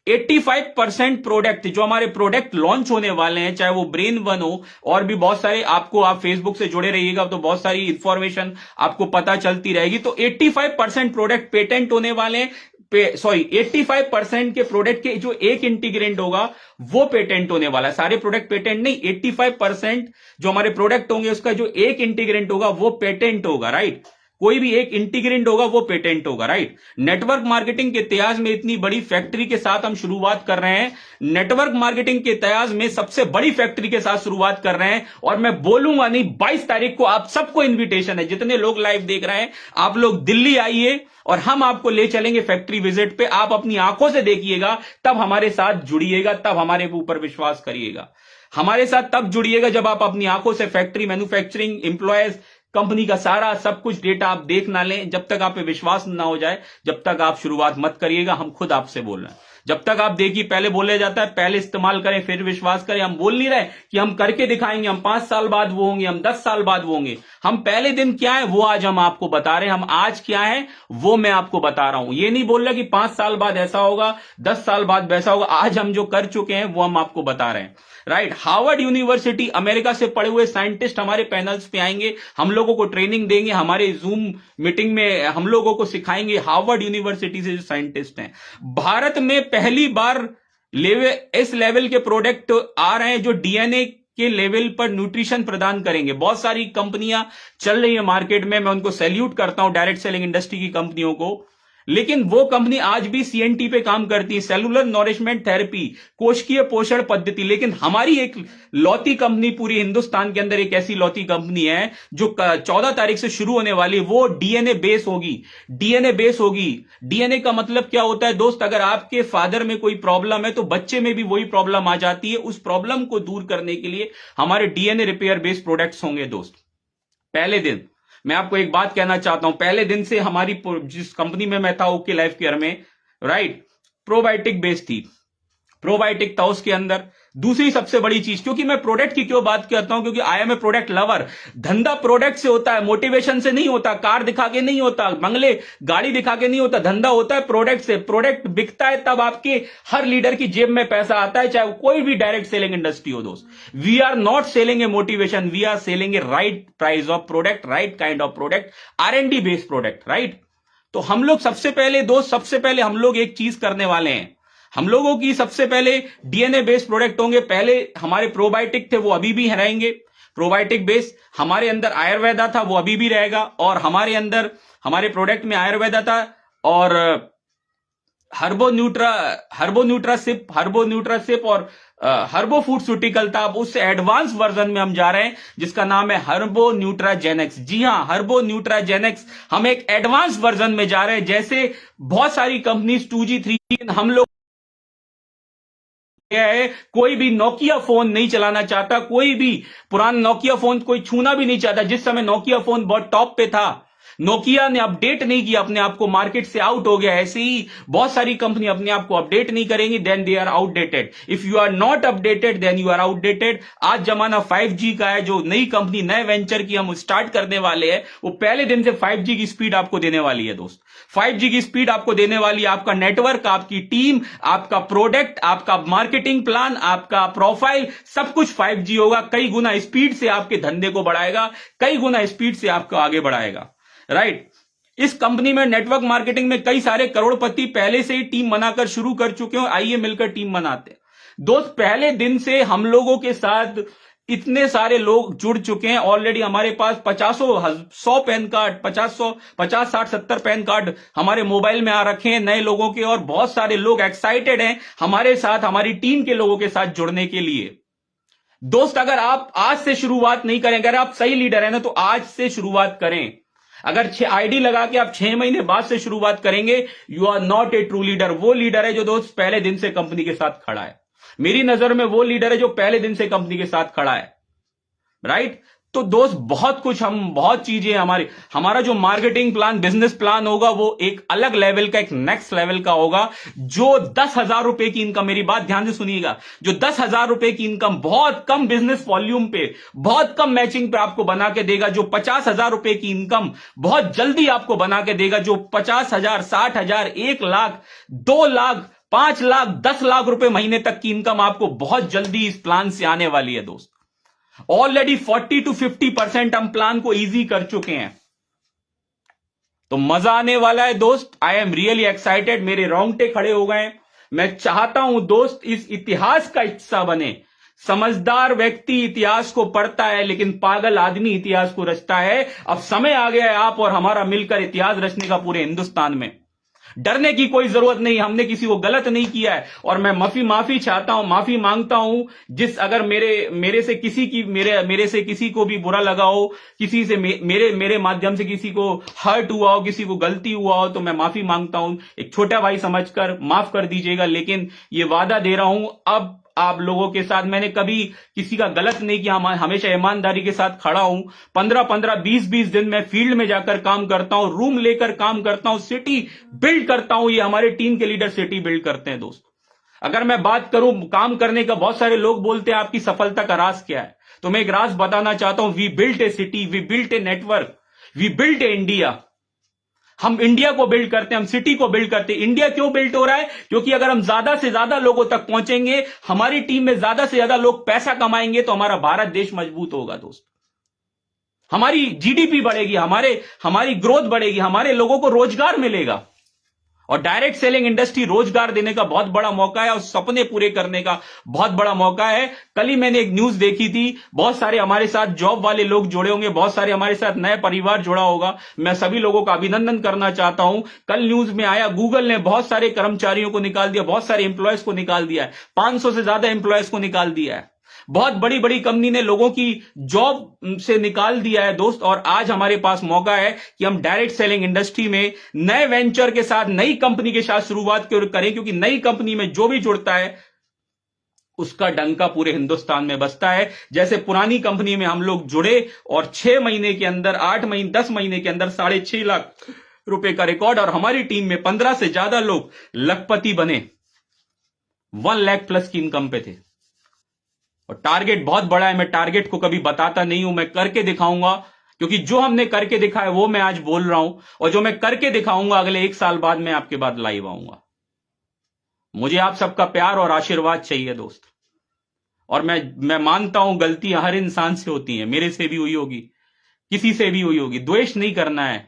85% प्रोडक्ट जो हमारे प्रोडक्ट लॉन्च होने वाले हैं, चाहे वो ब्रेन1 हो और भी बहुत सारे, आपको आप फेसबुक से जुड़े रहिएगा तो बहुत सारी इंफॉर्मेशन आपको पता चलती रहेगी। तो 85% प्रोडक्ट पेटेंट होने वाले हैं। 85% के प्रोडक्ट के जो एक इंटीग्रेंट होगा वो पेटेंट होने वाला है। सारे प्रोडक्ट पेटेंट नहीं, 85% जो हमारे प्रोडक्ट होंगे उसका जो एक इंटीग्रेंट होगा वो पेटेंट होगा। राइट, कोई भी एक इंटीग्रेंट होगा वो पेटेंट होगा। राइट, नेटवर्क मार्केटिंग के इतिहास में इतनी बड़ी फैक्ट्री के साथ हम शुरुआत कर रहे हैं। नेटवर्क मार्केटिंग के इतिहास में सबसे बड़ी फैक्ट्री के साथ शुरुआत कर रहे हैं। और मैं बोलूंगा नहीं, 22 तारीख को आप सबको इन्विटेशन है, जितने लोग लाइव देख रहे हैं, आप लोग दिल्ली आइए और हम आपको ले चलेंगे फैक्ट्री विजिट पे। आप अपनी आंखों से देखिएगा, तब हमारे साथ जुड़िएगा, तब हमारे ऊपर विश्वास करिएगा। हमारे साथ तब जुड़िएगा जब आप अपनी आंखों से फैक्ट्री, मैन्युफैक्चरिंग, एम्प्लॉयज, कंपनी का सारा सब कुछ डेटा आप देख ना लें। जब तक आप पे विश्वास ना हो जाए, जब तक आप शुरुआत मत करिएगा। हम खुद आपसे बोल रहे हैं, जब तक आप देखिए, पहले बोले जाता है पहले इस्तेमाल करें फिर विश्वास करें। हम बोल नहीं रहे कि हम करके दिखाएंगे, हम 5 साल बाद वो होंगे, हम 10 साल बाद वो होंगे। हम पहले दिन क्या है वो आज हम आपको बता रहे हैं, हम आज क्या है वो मैं आपको बता रहा हूं। ये नहीं बोल रहा कि 5 साल बाद ऐसा होगा, 10 साल बाद वैसा होगा। आज हम जो कर चुके हैं वो हम आपको बता रहे हैं। राइट, हार्वर्ड यूनिवर्सिटी, अमेरिका से पढ़े हुए साइंटिस्ट हमारे पैनल्स पे आएंगे, हम लोगों को ट्रेनिंग देंगे, हमारे जूम मीटिंग में हम लोगों को सिखाएंगे। हार्वर्ड यूनिवर्सिटी से जो साइंटिस्ट हैं, भारत में पहली बार इस लेवल के प्रोडक्ट आ रहे हैं जो डीएनए के लेवल पर न्यूट्रिशन प्रदान करेंगे। बहुत सारी कंपनियां चल रही है मार्केट में, मैं उनको सैल्यूट करता हूं, डायरेक्ट सेलिंग इंडस्ट्री की कंपनियों को। लेकिन वो कंपनी आज भी सीएनटी पे काम करती है, सेलुलर नॉरिशमेंट थेरेपी, कोशिकीय पोषण पद्धति। लेकिन हमारी एक लौती कंपनी पूरी हिंदुस्तान के अंदर, एक ऐसी लौती कंपनी है जो 14 तारीख से शुरू होने वाली है, वो डीएनए बेस होगी। डीएनए बेस होगी। डीएनए का मतलब क्या होता है दोस्त? अगर आपके फादर में कोई प्रॉब्लम है तो बच्चे में भी वही प्रॉब्लम आ जाती है। उस प्रॉब्लम को दूर करने के लिए हमारे डीएनए रिपेयर बेस्ड प्रोडक्ट्स होंगे दोस्त। पहले दिन मैं आपको एक बात कहना चाहता हूं, पहले दिन से हमारी जिस कंपनी में मैं था, ओके लाइफ केयर में, राइट, प्रोबायोटिक बेस थी, प्रोबायोटिक था उसके अंदर। दूसरी सबसे बड़ी चीज, क्योंकि मैं प्रोडक्ट की क्यों बात करता हूं, क्योंकि I am a product lover. धंधा प्रोडक्ट से होता है, मोटिवेशन से नहीं होता, कार दिखा के नहीं होता, बंगले गाड़ी दिखा के नहीं होता। धंधा होता है प्रोडक्ट से। प्रोडक्ट बिकता है तब आपके हर लीडर की जेब में पैसा आता है, चाहे कोई भी डायरेक्ट सेलिंग इंडस्ट्री हो दोस्त। We are not selling a motivation, we are selling a right price of product, right kind of product, R&D based product. Right, तो हम लोग सबसे पहले दोस्त, सबसे पहले हम लोग एक चीज करने वाले हैं। हम लोगों की सबसे पहले डीएनए बेस्ड प्रोडक्ट होंगे। पहले हमारे प्रोबायोटिक थे, वो अभी भी रहेंगे। Probiotic base. हमारे अंदर आयुर्वेदा था, वो अभी भी रहेगा, और हमारे अंदर हमारे प्रोडक्ट में आयुर्वेदा था, और हर्बो न्यूट्रासिप और हर्बो फूडस्यूटिकल था। अब उससे एडवांस वर्जन में हम जा रहे हैं जिसका नाम है हर्बो न्यूट्राजेनेक्स। जी हां, हर्बो न्यूट्राजेनेक्स। हम एक एडवांस वर्जन में जा रहे हैं। जैसे बहुत सारी कंपनीज 2G 3G, हम लोग है, कोई भी नोकिया फोन नहीं चलाना चाहता, कोई भी पुराना नोकिया फोन कोई छूना भी नहीं चाहता। जिस समय नोकिया फोन बहुत टॉप पे था, नोकिया ने अपडेट नहीं किया अपने आप को, मार्केट से आउट हो गया। ऐसे ही बहुत सारी कंपनी अपने आप को अपडेट नहीं करेंगी, then they are outdated. If you are not updated then you are outdated. आज जमाना 5G का है। जो नई कंपनी, नए वेंचर की हम स्टार्ट करने वाले हैं, वो पहले दिन से 5G की स्पीड आपको देने वाली है दोस्त। 5G की स्पीड आपको देने वाली है। आपका नेटवर्क, आपकी टीम, आपका प्रोडक्ट, आपका मार्केटिंग प्लान, आपका प्रोफाइल, सब कुछ 5G होगा। कई गुना स्पीड से आपके धंधे को बढ़ाएगा, कई गुना स्पीड से आपको आगे बढ़ाएगा। राइट। इस कंपनी में नेटवर्क मार्केटिंग में कई सारे करोड़पति पहले से ही टीम बनाकर शुरू कर चुके हैं। आइए मिलकर टीम बनाते हैं दोस्त। पहले दिन से हम लोगों के साथ इतने सारे लोग जुड़ चुके हैं ऑलरेडी। हमारे पास 100 पैन कार्ड, 50 60 70 पैन कार्ड हमारे मोबाइल में आ रखे हैं नए लोगों के, और बहुत सारे लोग एक्साइटेड हैं हमारे साथ, हमारी टीम के लोगों के साथ जुड़ने के लिए। दोस्त, अगर आप आज से शुरुआत नहीं करें, अगर आप सही लीडर है ना, तो आज से शुरुआत करें। अगर आईडी लगा के आप 6 महीने बाद से शुरुआत करेंगे, you are not a true leader. वो लीडर है जो दोस्त पहले दिन से कंपनी के साथ खड़ा है। मेरी नजर में वो लीडर है जो पहले दिन से कंपनी के साथ खड़ा है। राइट। तो दोस्त, बहुत चीजें हमारा जो मार्केटिंग प्लान, बिजनेस प्लान होगा, वो एक अलग लेवल का, एक नेक्स्ट लेवल का होगा। जो 10,000 रुपए की इनकम, मेरी बात ध्यान से सुनिएगा, जो 10,000 रुपए की इनकम बहुत कम बिजनेस वॉल्यूम पे, बहुत कम मैचिंग पे आपको बना के देगा। जो 50,000 रुपए की इनकम बहुत जल्दी आपको बना के देगा। जो 50,000, 60,000, 1 लाख, 2 लाख, 5 लाख, 10 लाख रुपए महीने तक की इनकम आपको बहुत जल्दी इस प्लान से आने वाली है दोस्त। ऑलरेडी 40 to 50% हम प्लान को इजी कर चुके हैं। तो मजा आने वाला है दोस्त। I am really excited. मेरे रोंगटे खड़े हो गए। मैं चाहता हूं दोस्त इस इतिहास का हिस्सा बने। समझदार व्यक्ति इतिहास को पढ़ता है, लेकिन पागल आदमी इतिहास को रचता है। अब समय आ गया है आप और हमारा मिलकर इतिहास रचने का पूरे हिंदुस्तान में। डरने की कोई जरूरत नहीं। हमने किसी को गलत नहीं किया है, और मैं माफी चाहता हूं, माफी मांगता हूं। अगर मेरे से किसी को भी बुरा लगा हो, किसी से मेरे माध्यम से किसी को हर्ट हुआ हो, किसी को गलती हुआ हो, तो मैं माफी मांगता हूं। एक छोटा भाई समझकर माफ कर दीजिएगा। लेकिन ये वादा दे रहा हूं, अब आप लोगों के साथ मैंने कभी किसी का गलत नहीं किया। हमेशा ईमानदारी के साथ खड़ा हूं। 15-15, 20-20 दिन मैं फील्ड में जाकर काम करता हूं, रूम लेकर काम करता हूं, सिटी बिल्ड करता हूं। ये हमारे टीम के लीडर सिटी बिल्ड करते हैं दोस्त। अगर मैं बात करूं काम करने का, बहुत सारे लोग बोलते हैं आपकी सफलता का राज क्या है, तो मैं एक राज बताना चाहता हूं। We built a city, we built a network, we built a India. हम इंडिया को बिल्ड करते हैं, हम सिटी को बिल्ड करते हैं। इंडिया क्यों बिल्ड हो रहा है? क्योंकि अगर हम ज्यादा से ज्यादा लोगों तक पहुंचेंगे, हमारी टीम में ज्यादा से ज्यादा लोग पैसा कमाएंगे, तो हमारा भारत देश मजबूत होगा दोस्त। हमारी जीडीपी बढ़ेगी, हमारी ग्रोथ बढ़ेगी, हमारे लोगों को रोजगार मिलेगा। और डायरेक्ट सेलिंग इंडस्ट्री रोजगार देने का बहुत बड़ा मौका है, और सपने पूरे करने का बहुत बड़ा मौका है। कल ही मैंने एक न्यूज देखी थी, बहुत सारे हमारे साथ जॉब वाले लोग जुड़े होंगे, बहुत सारे हमारे साथ नए परिवार जुड़ा होगा। मैं सभी लोगों का अभिनंदन करना चाहता हूं। कल न्यूज में आया, गूगल ने बहुत सारे कर्मचारियों को निकाल दिया, बहुत सारे एम्प्लॉयज को निकाल दिया है, 500 से ज्यादा एम्प्लॉयज को निकाल दिया है। बहुत बड़ी बड़ी कंपनी ने लोगों की जॉब से निकाल दिया है दोस्त। और आज हमारे पास मौका है कि हम डायरेक्ट सेलिंग इंडस्ट्री में नए वेंचर के साथ, नई कंपनी के साथ शुरुआत करें, क्योंकि नई कंपनी में जो भी जुड़ता है उसका डंका पूरे हिंदुस्तान में बजता है। जैसे पुरानी कंपनी में हम लोग जुड़े और 6 महीने के अंदर, 8 महीने, 10 महीने के अंदर 6.5 लाख रुपए का रिकॉर्ड, और हमारी टीम में 15 से ज्यादा लोग लखपति बने, 1 लाख प्लस की इनकम पे थे। और टारगेट बहुत बड़ा है। मैं टारगेट को कभी बताता नहीं हूं, मैं करके दिखाऊंगा, क्योंकि जो हमने करके दिखाया वो मैं आज बोल रहा हूं, और जो मैं करके दिखाऊंगा अगले 1 साल बाद मैं आपके बाद लाइव आऊंगा। मुझे आप सबका प्यार और आशीर्वाद चाहिए दोस्त। और मैं मानता हूं गलतियां हर इंसान से होती हैं, मेरे से भी हुई होगी, किसी से भी हुई होगी। द्वेष नहीं करना है,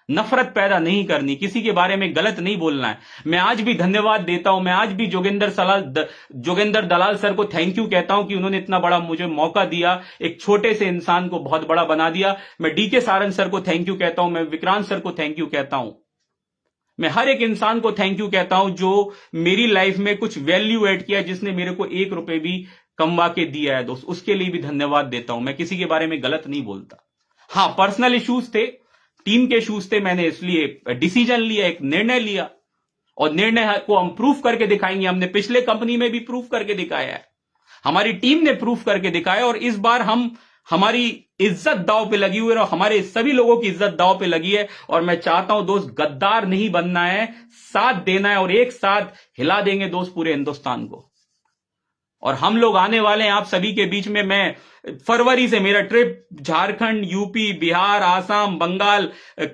नफरत पैदा नहीं करनी, किसी के बारे में गलत नहीं बोलना है। मैं आज भी धन्यवाद देता हूं, मैं आज भी जोगेंद्र दलाल सर को थैंक यू कहता हूं कि उन्होंने इतना बड़ा मुझे मौका दिया, एक छोटे से इंसान को बहुत बड़ा बना दिया। मैं डीके सारंग सर को थैंक यू कहता हूं, मैं विक्रांत सर को थैंक यू कहता हूं, मैं हर एक इंसान को थैंक यू कहता हूं जो मेरी लाइफ में कुछ वैल्यू ऐड किया, जिसने मेरे को 1 रुपए भी कमवा के दिया है दोस्त, उसके लिए भी धन्यवाद देता हूं। मैं किसी के बारे में गलत नहीं बोलता। हां, पर्सनल इश्यूज थे, टीम के इश्यूज थे, मैंने इसलिए डिसीजन लिया, एक निर्णय लिया, और निर्णय को हम प्रूफ करके दिखाएंगे। हमने पिछले कंपनी में भी प्रूफ करके दिखाया है, हमारी टीम ने प्रूफ करके दिखाया, और इस बार हमारी इज्जत दांव पे लगी हुई है, और हमारे सभी लोगों की इज्जत दांव पे लगी है। और मैं चाहता हूं दोस्त, गद्दार नहीं बनना है, साथ देना है, और एक साथ हिला देंगे दोस्त पूरे हिंदुस्तान को। और हम लोग आने वाले हैं आप सभी के बीच में। मैं फरवरी से मेरा trip Jharkhand, UP, Bihar, Assam, Bengal,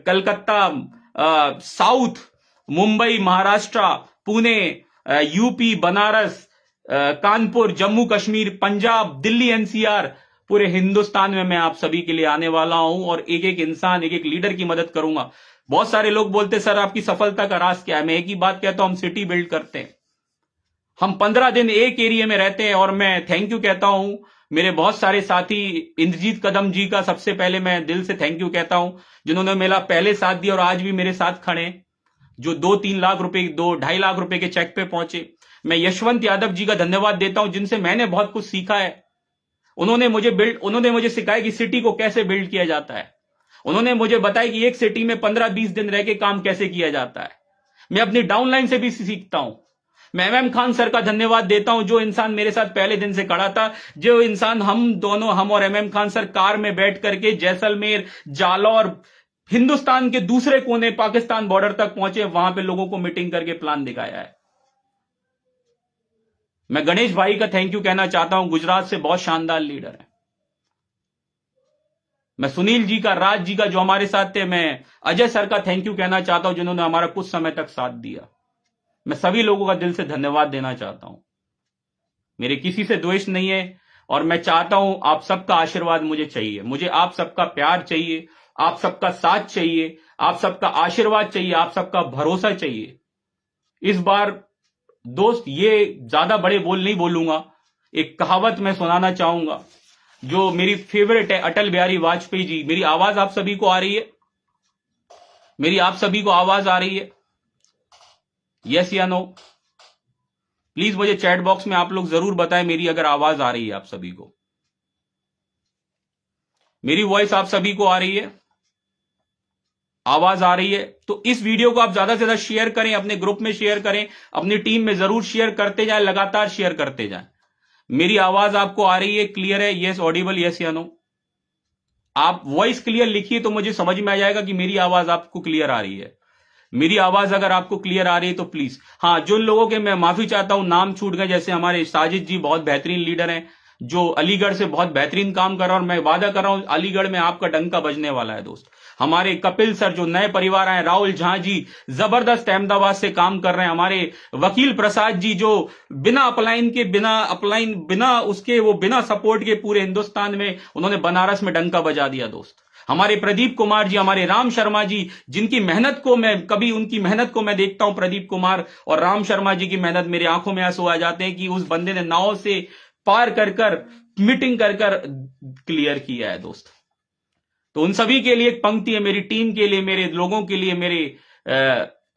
Calcutta, south, Mumbai, Maharashtra, Pune, UP, Banaras, Kanpur, Jammu Kashmir, Punjab, Delhi, NCR, पूरे हिंदुस्तान में मैं आप सभी के लिए आने वाला हूं, और एक एक इंसान, एक एक लीडर की मदद करूंगा। बहुत सारे लोग बोलते सर आपकी सफलता का राज क्या है? मैं एक ही बात कहता हूं, हम सिटी बिल्ड करते हैं। हम 15 दिन एक एरिया में रहते हैं, और मैं थैंक यू कहता हूं मेरे बहुत सारे साथी, इंद्रजीत कदम जी का सबसे पहले मैं दिल से थैंक यू कहता हूं, जिन्होंने मेरा पहले साथ दिया और आज भी मेरे साथ खड़े, जो 2-3 लाख रुपए, 2-2.5 लाख रुपए के चेक पे पहुंचे। मैं यशवंत यादव जी का धन्यवाद देता हूं, जिनसे मैंने बहुत कुछ सीखा है। उन्होंने मुझे सिखाया कि सिटी को कैसे बिल्ड किया जाता है। उन्होंने मुझे बताया कि एक सिटी में 15-20 दिन रह के काम कैसे किया जाता है। मैं अपनी डाउनलाइन से भी सीखता हूं। मैं MM खान सर का धन्यवाद देता हूं, जो इंसान मेरे साथ पहले दिन से खड़ा था, जो इंसान हम और MM खान सर कार में बैठ करके जैसलमेर, जालौर, हिंदुस्तान के दूसरे कोने पाकिस्तान बॉर्डर तक पहुंचे, वहां पे लोगों को मीटिंग करके प्लान दिखाया है। मैं गणेश भाई का थैंक यू कहना चाहता हूं, गुजरात से बहुत शानदार लीडर है। मैं सुनील जी का, राज जी का जो हमारे साथ थे, मैं अजय सर का थैंक यू कहना चाहता हूं, जिन्होंने हमारा कुछ समय तक साथ दिया। मैं सभी लोगों का दिल से धन्यवाद देना चाहता हूं। मेरे किसी से द्वेष नहीं है, और मैं चाहता हूं आप सबका आशीर्वाद मुझे चाहिए, मुझे आप सबका प्यार चाहिए, आप सबका साथ चाहिए, आप सबका आशीर्वाद चाहिए, आप सबका भरोसा चाहिए। इस बार दोस्त, ये ज्यादा बड़े बोल नहीं बोलूंगा, एक कहावत मैं सुनाना चाहूंगा जो मेरी फेवरेट है, अटल बिहारी वाजपेयी जी। मेरी आवाज आप सभी को आ रही है? मेरी आप सभी को आवाज आ रही है? यस या नो? प्लीज मुझे चैट बॉक्स में आप लोग जरूर बताएं मेरी अगर आवाज आ रही है आप सभी को। मेरी वॉइस आप सभी को आ रही है? आवाज आ रही है? तो इस वीडियो को आप ज्यादा से ज्यादा शेयर करें, अपने ग्रुप में शेयर करें, अपनी टीम में जरूर शेयर करते जाएं, लगातार शेयर करते जाएं। मेरी आवाज आपको आ रही है? क्लियर है? यस, ऑडिबल, यस या नो? आप वॉइस क्लियर लिखिए तो मुझे समझ में आ जाएगा कि मेरी आवाज आपको क्लियर आ रही है। मेरी आवाज अगर आपको क्लियर आ रही है तो प्लीज, हाँ, जिन लोगों के मैं माफी चाहता हूं, नाम छूट गए, जैसे हमारे साजिद जी बहुत बेहतरीन लीडर हैं, जो अलीगढ़ से बहुत बेहतरीन काम कर रहा है, और मैं वादा कर रहा हूं अलीगढ़ में आपका डंका बजने वाला है दोस्त। हमारे कपिल सर जो नए परिवार आए, राहुल झा जी जबरदस्त अहमदाबाद से काम कर रहे हैं, हमारे वकील प्रसाद जी जो बिना सपोर्ट के पूरे हिंदुस्तान में उन्होंने बनारस में डंका बजा दिया दोस्त। हमारे प्रदीप कुमार जी, हमारे राम शर्मा जी, जिनकी मेहनत को मैं कभी उनकी मेहनत को मैं देखता हूं, प्रदीप कुमार और राम शर्मा जी की मेहनत, मेरे आंखों में आंसू आ जाते हैं कि उस बंदे ने नाव से पार कर मीटिंग कर क्लियर किया है दोस्त। तो उन सभी के लिए एक पंक्ति है, मेरी टीम के लिए, मेरे लोगों के लिए, मेरे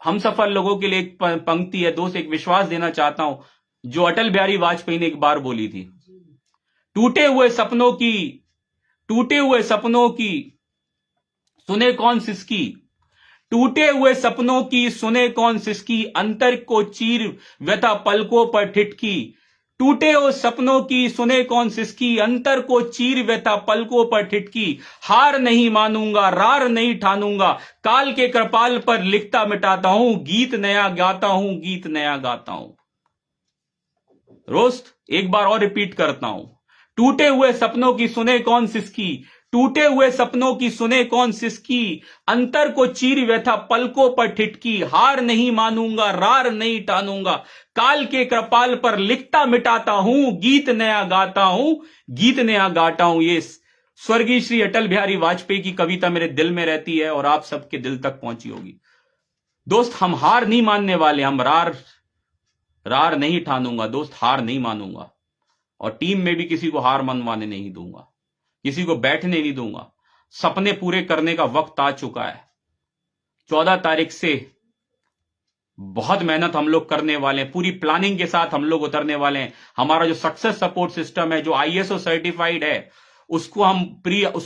हम सफल लोगों के लिए एक पंक्ति है दोस्त, एक विश्वास देना चाहता हूं जो अटल बिहारी वाजपेयी ने एक बार बोली थी। टूटे हुए सपनों की सुने कौन सिसकी, टूटे हुए सपनों की सुने कौन सिसकी, अंतर को चीर व्यथा पलकों पर ठिठकी। टूटे हुए सपनों की सुने कौन सिसकी, अंतर को चीर व्यथा पलकों पर ठिठकी। हार नहीं मानूंगा, रार नहीं ठानूंगा, काल के कृपाल पर लिखता मिटाता हूं, गीत नया गाता हूं, गीत नया गाता हूं। रोस्त एक बार और रिपीट करता हूं, टूटे हुए सपनों की सुने कौन सिसकी, टूटे हुए सपनों की सुने कौन सिसकी, अंतर को चीर व्यथा पलकों पर ठिठकी। हार नहीं मानूंगा, रार नहीं ठानूंगा, काल के कृपाल पर लिखता मिटाता हूं, गीत नया गाता हूं, गीत नया गाता हूं। ये स्वर्गीय श्री अटल बिहारी वाजपेयी की कविता मेरे दिल में रहती है और आप सबके दिल तक पहुंची होगी। दोस्त, हम हार नहीं मानने वाले, हम रार नहीं ठानूंगा दोस्त, हार नहीं मानूंगा। और टीम में भी किसी को हार मनवाने नहीं दूंगा, किसी को बैठने नहीं दूंगा। सपने पूरे करने का वक्त आ चुका है। 14 तारीख से बहुत मेहनत हम लोग करने वाले हैं, पूरी प्लानिंग के साथ हम लोग उतरने वाले हैं। हमारा जो सक्सेस सपोर्ट सिस्टम है, जो ISO सर्टिफाइड है, उसको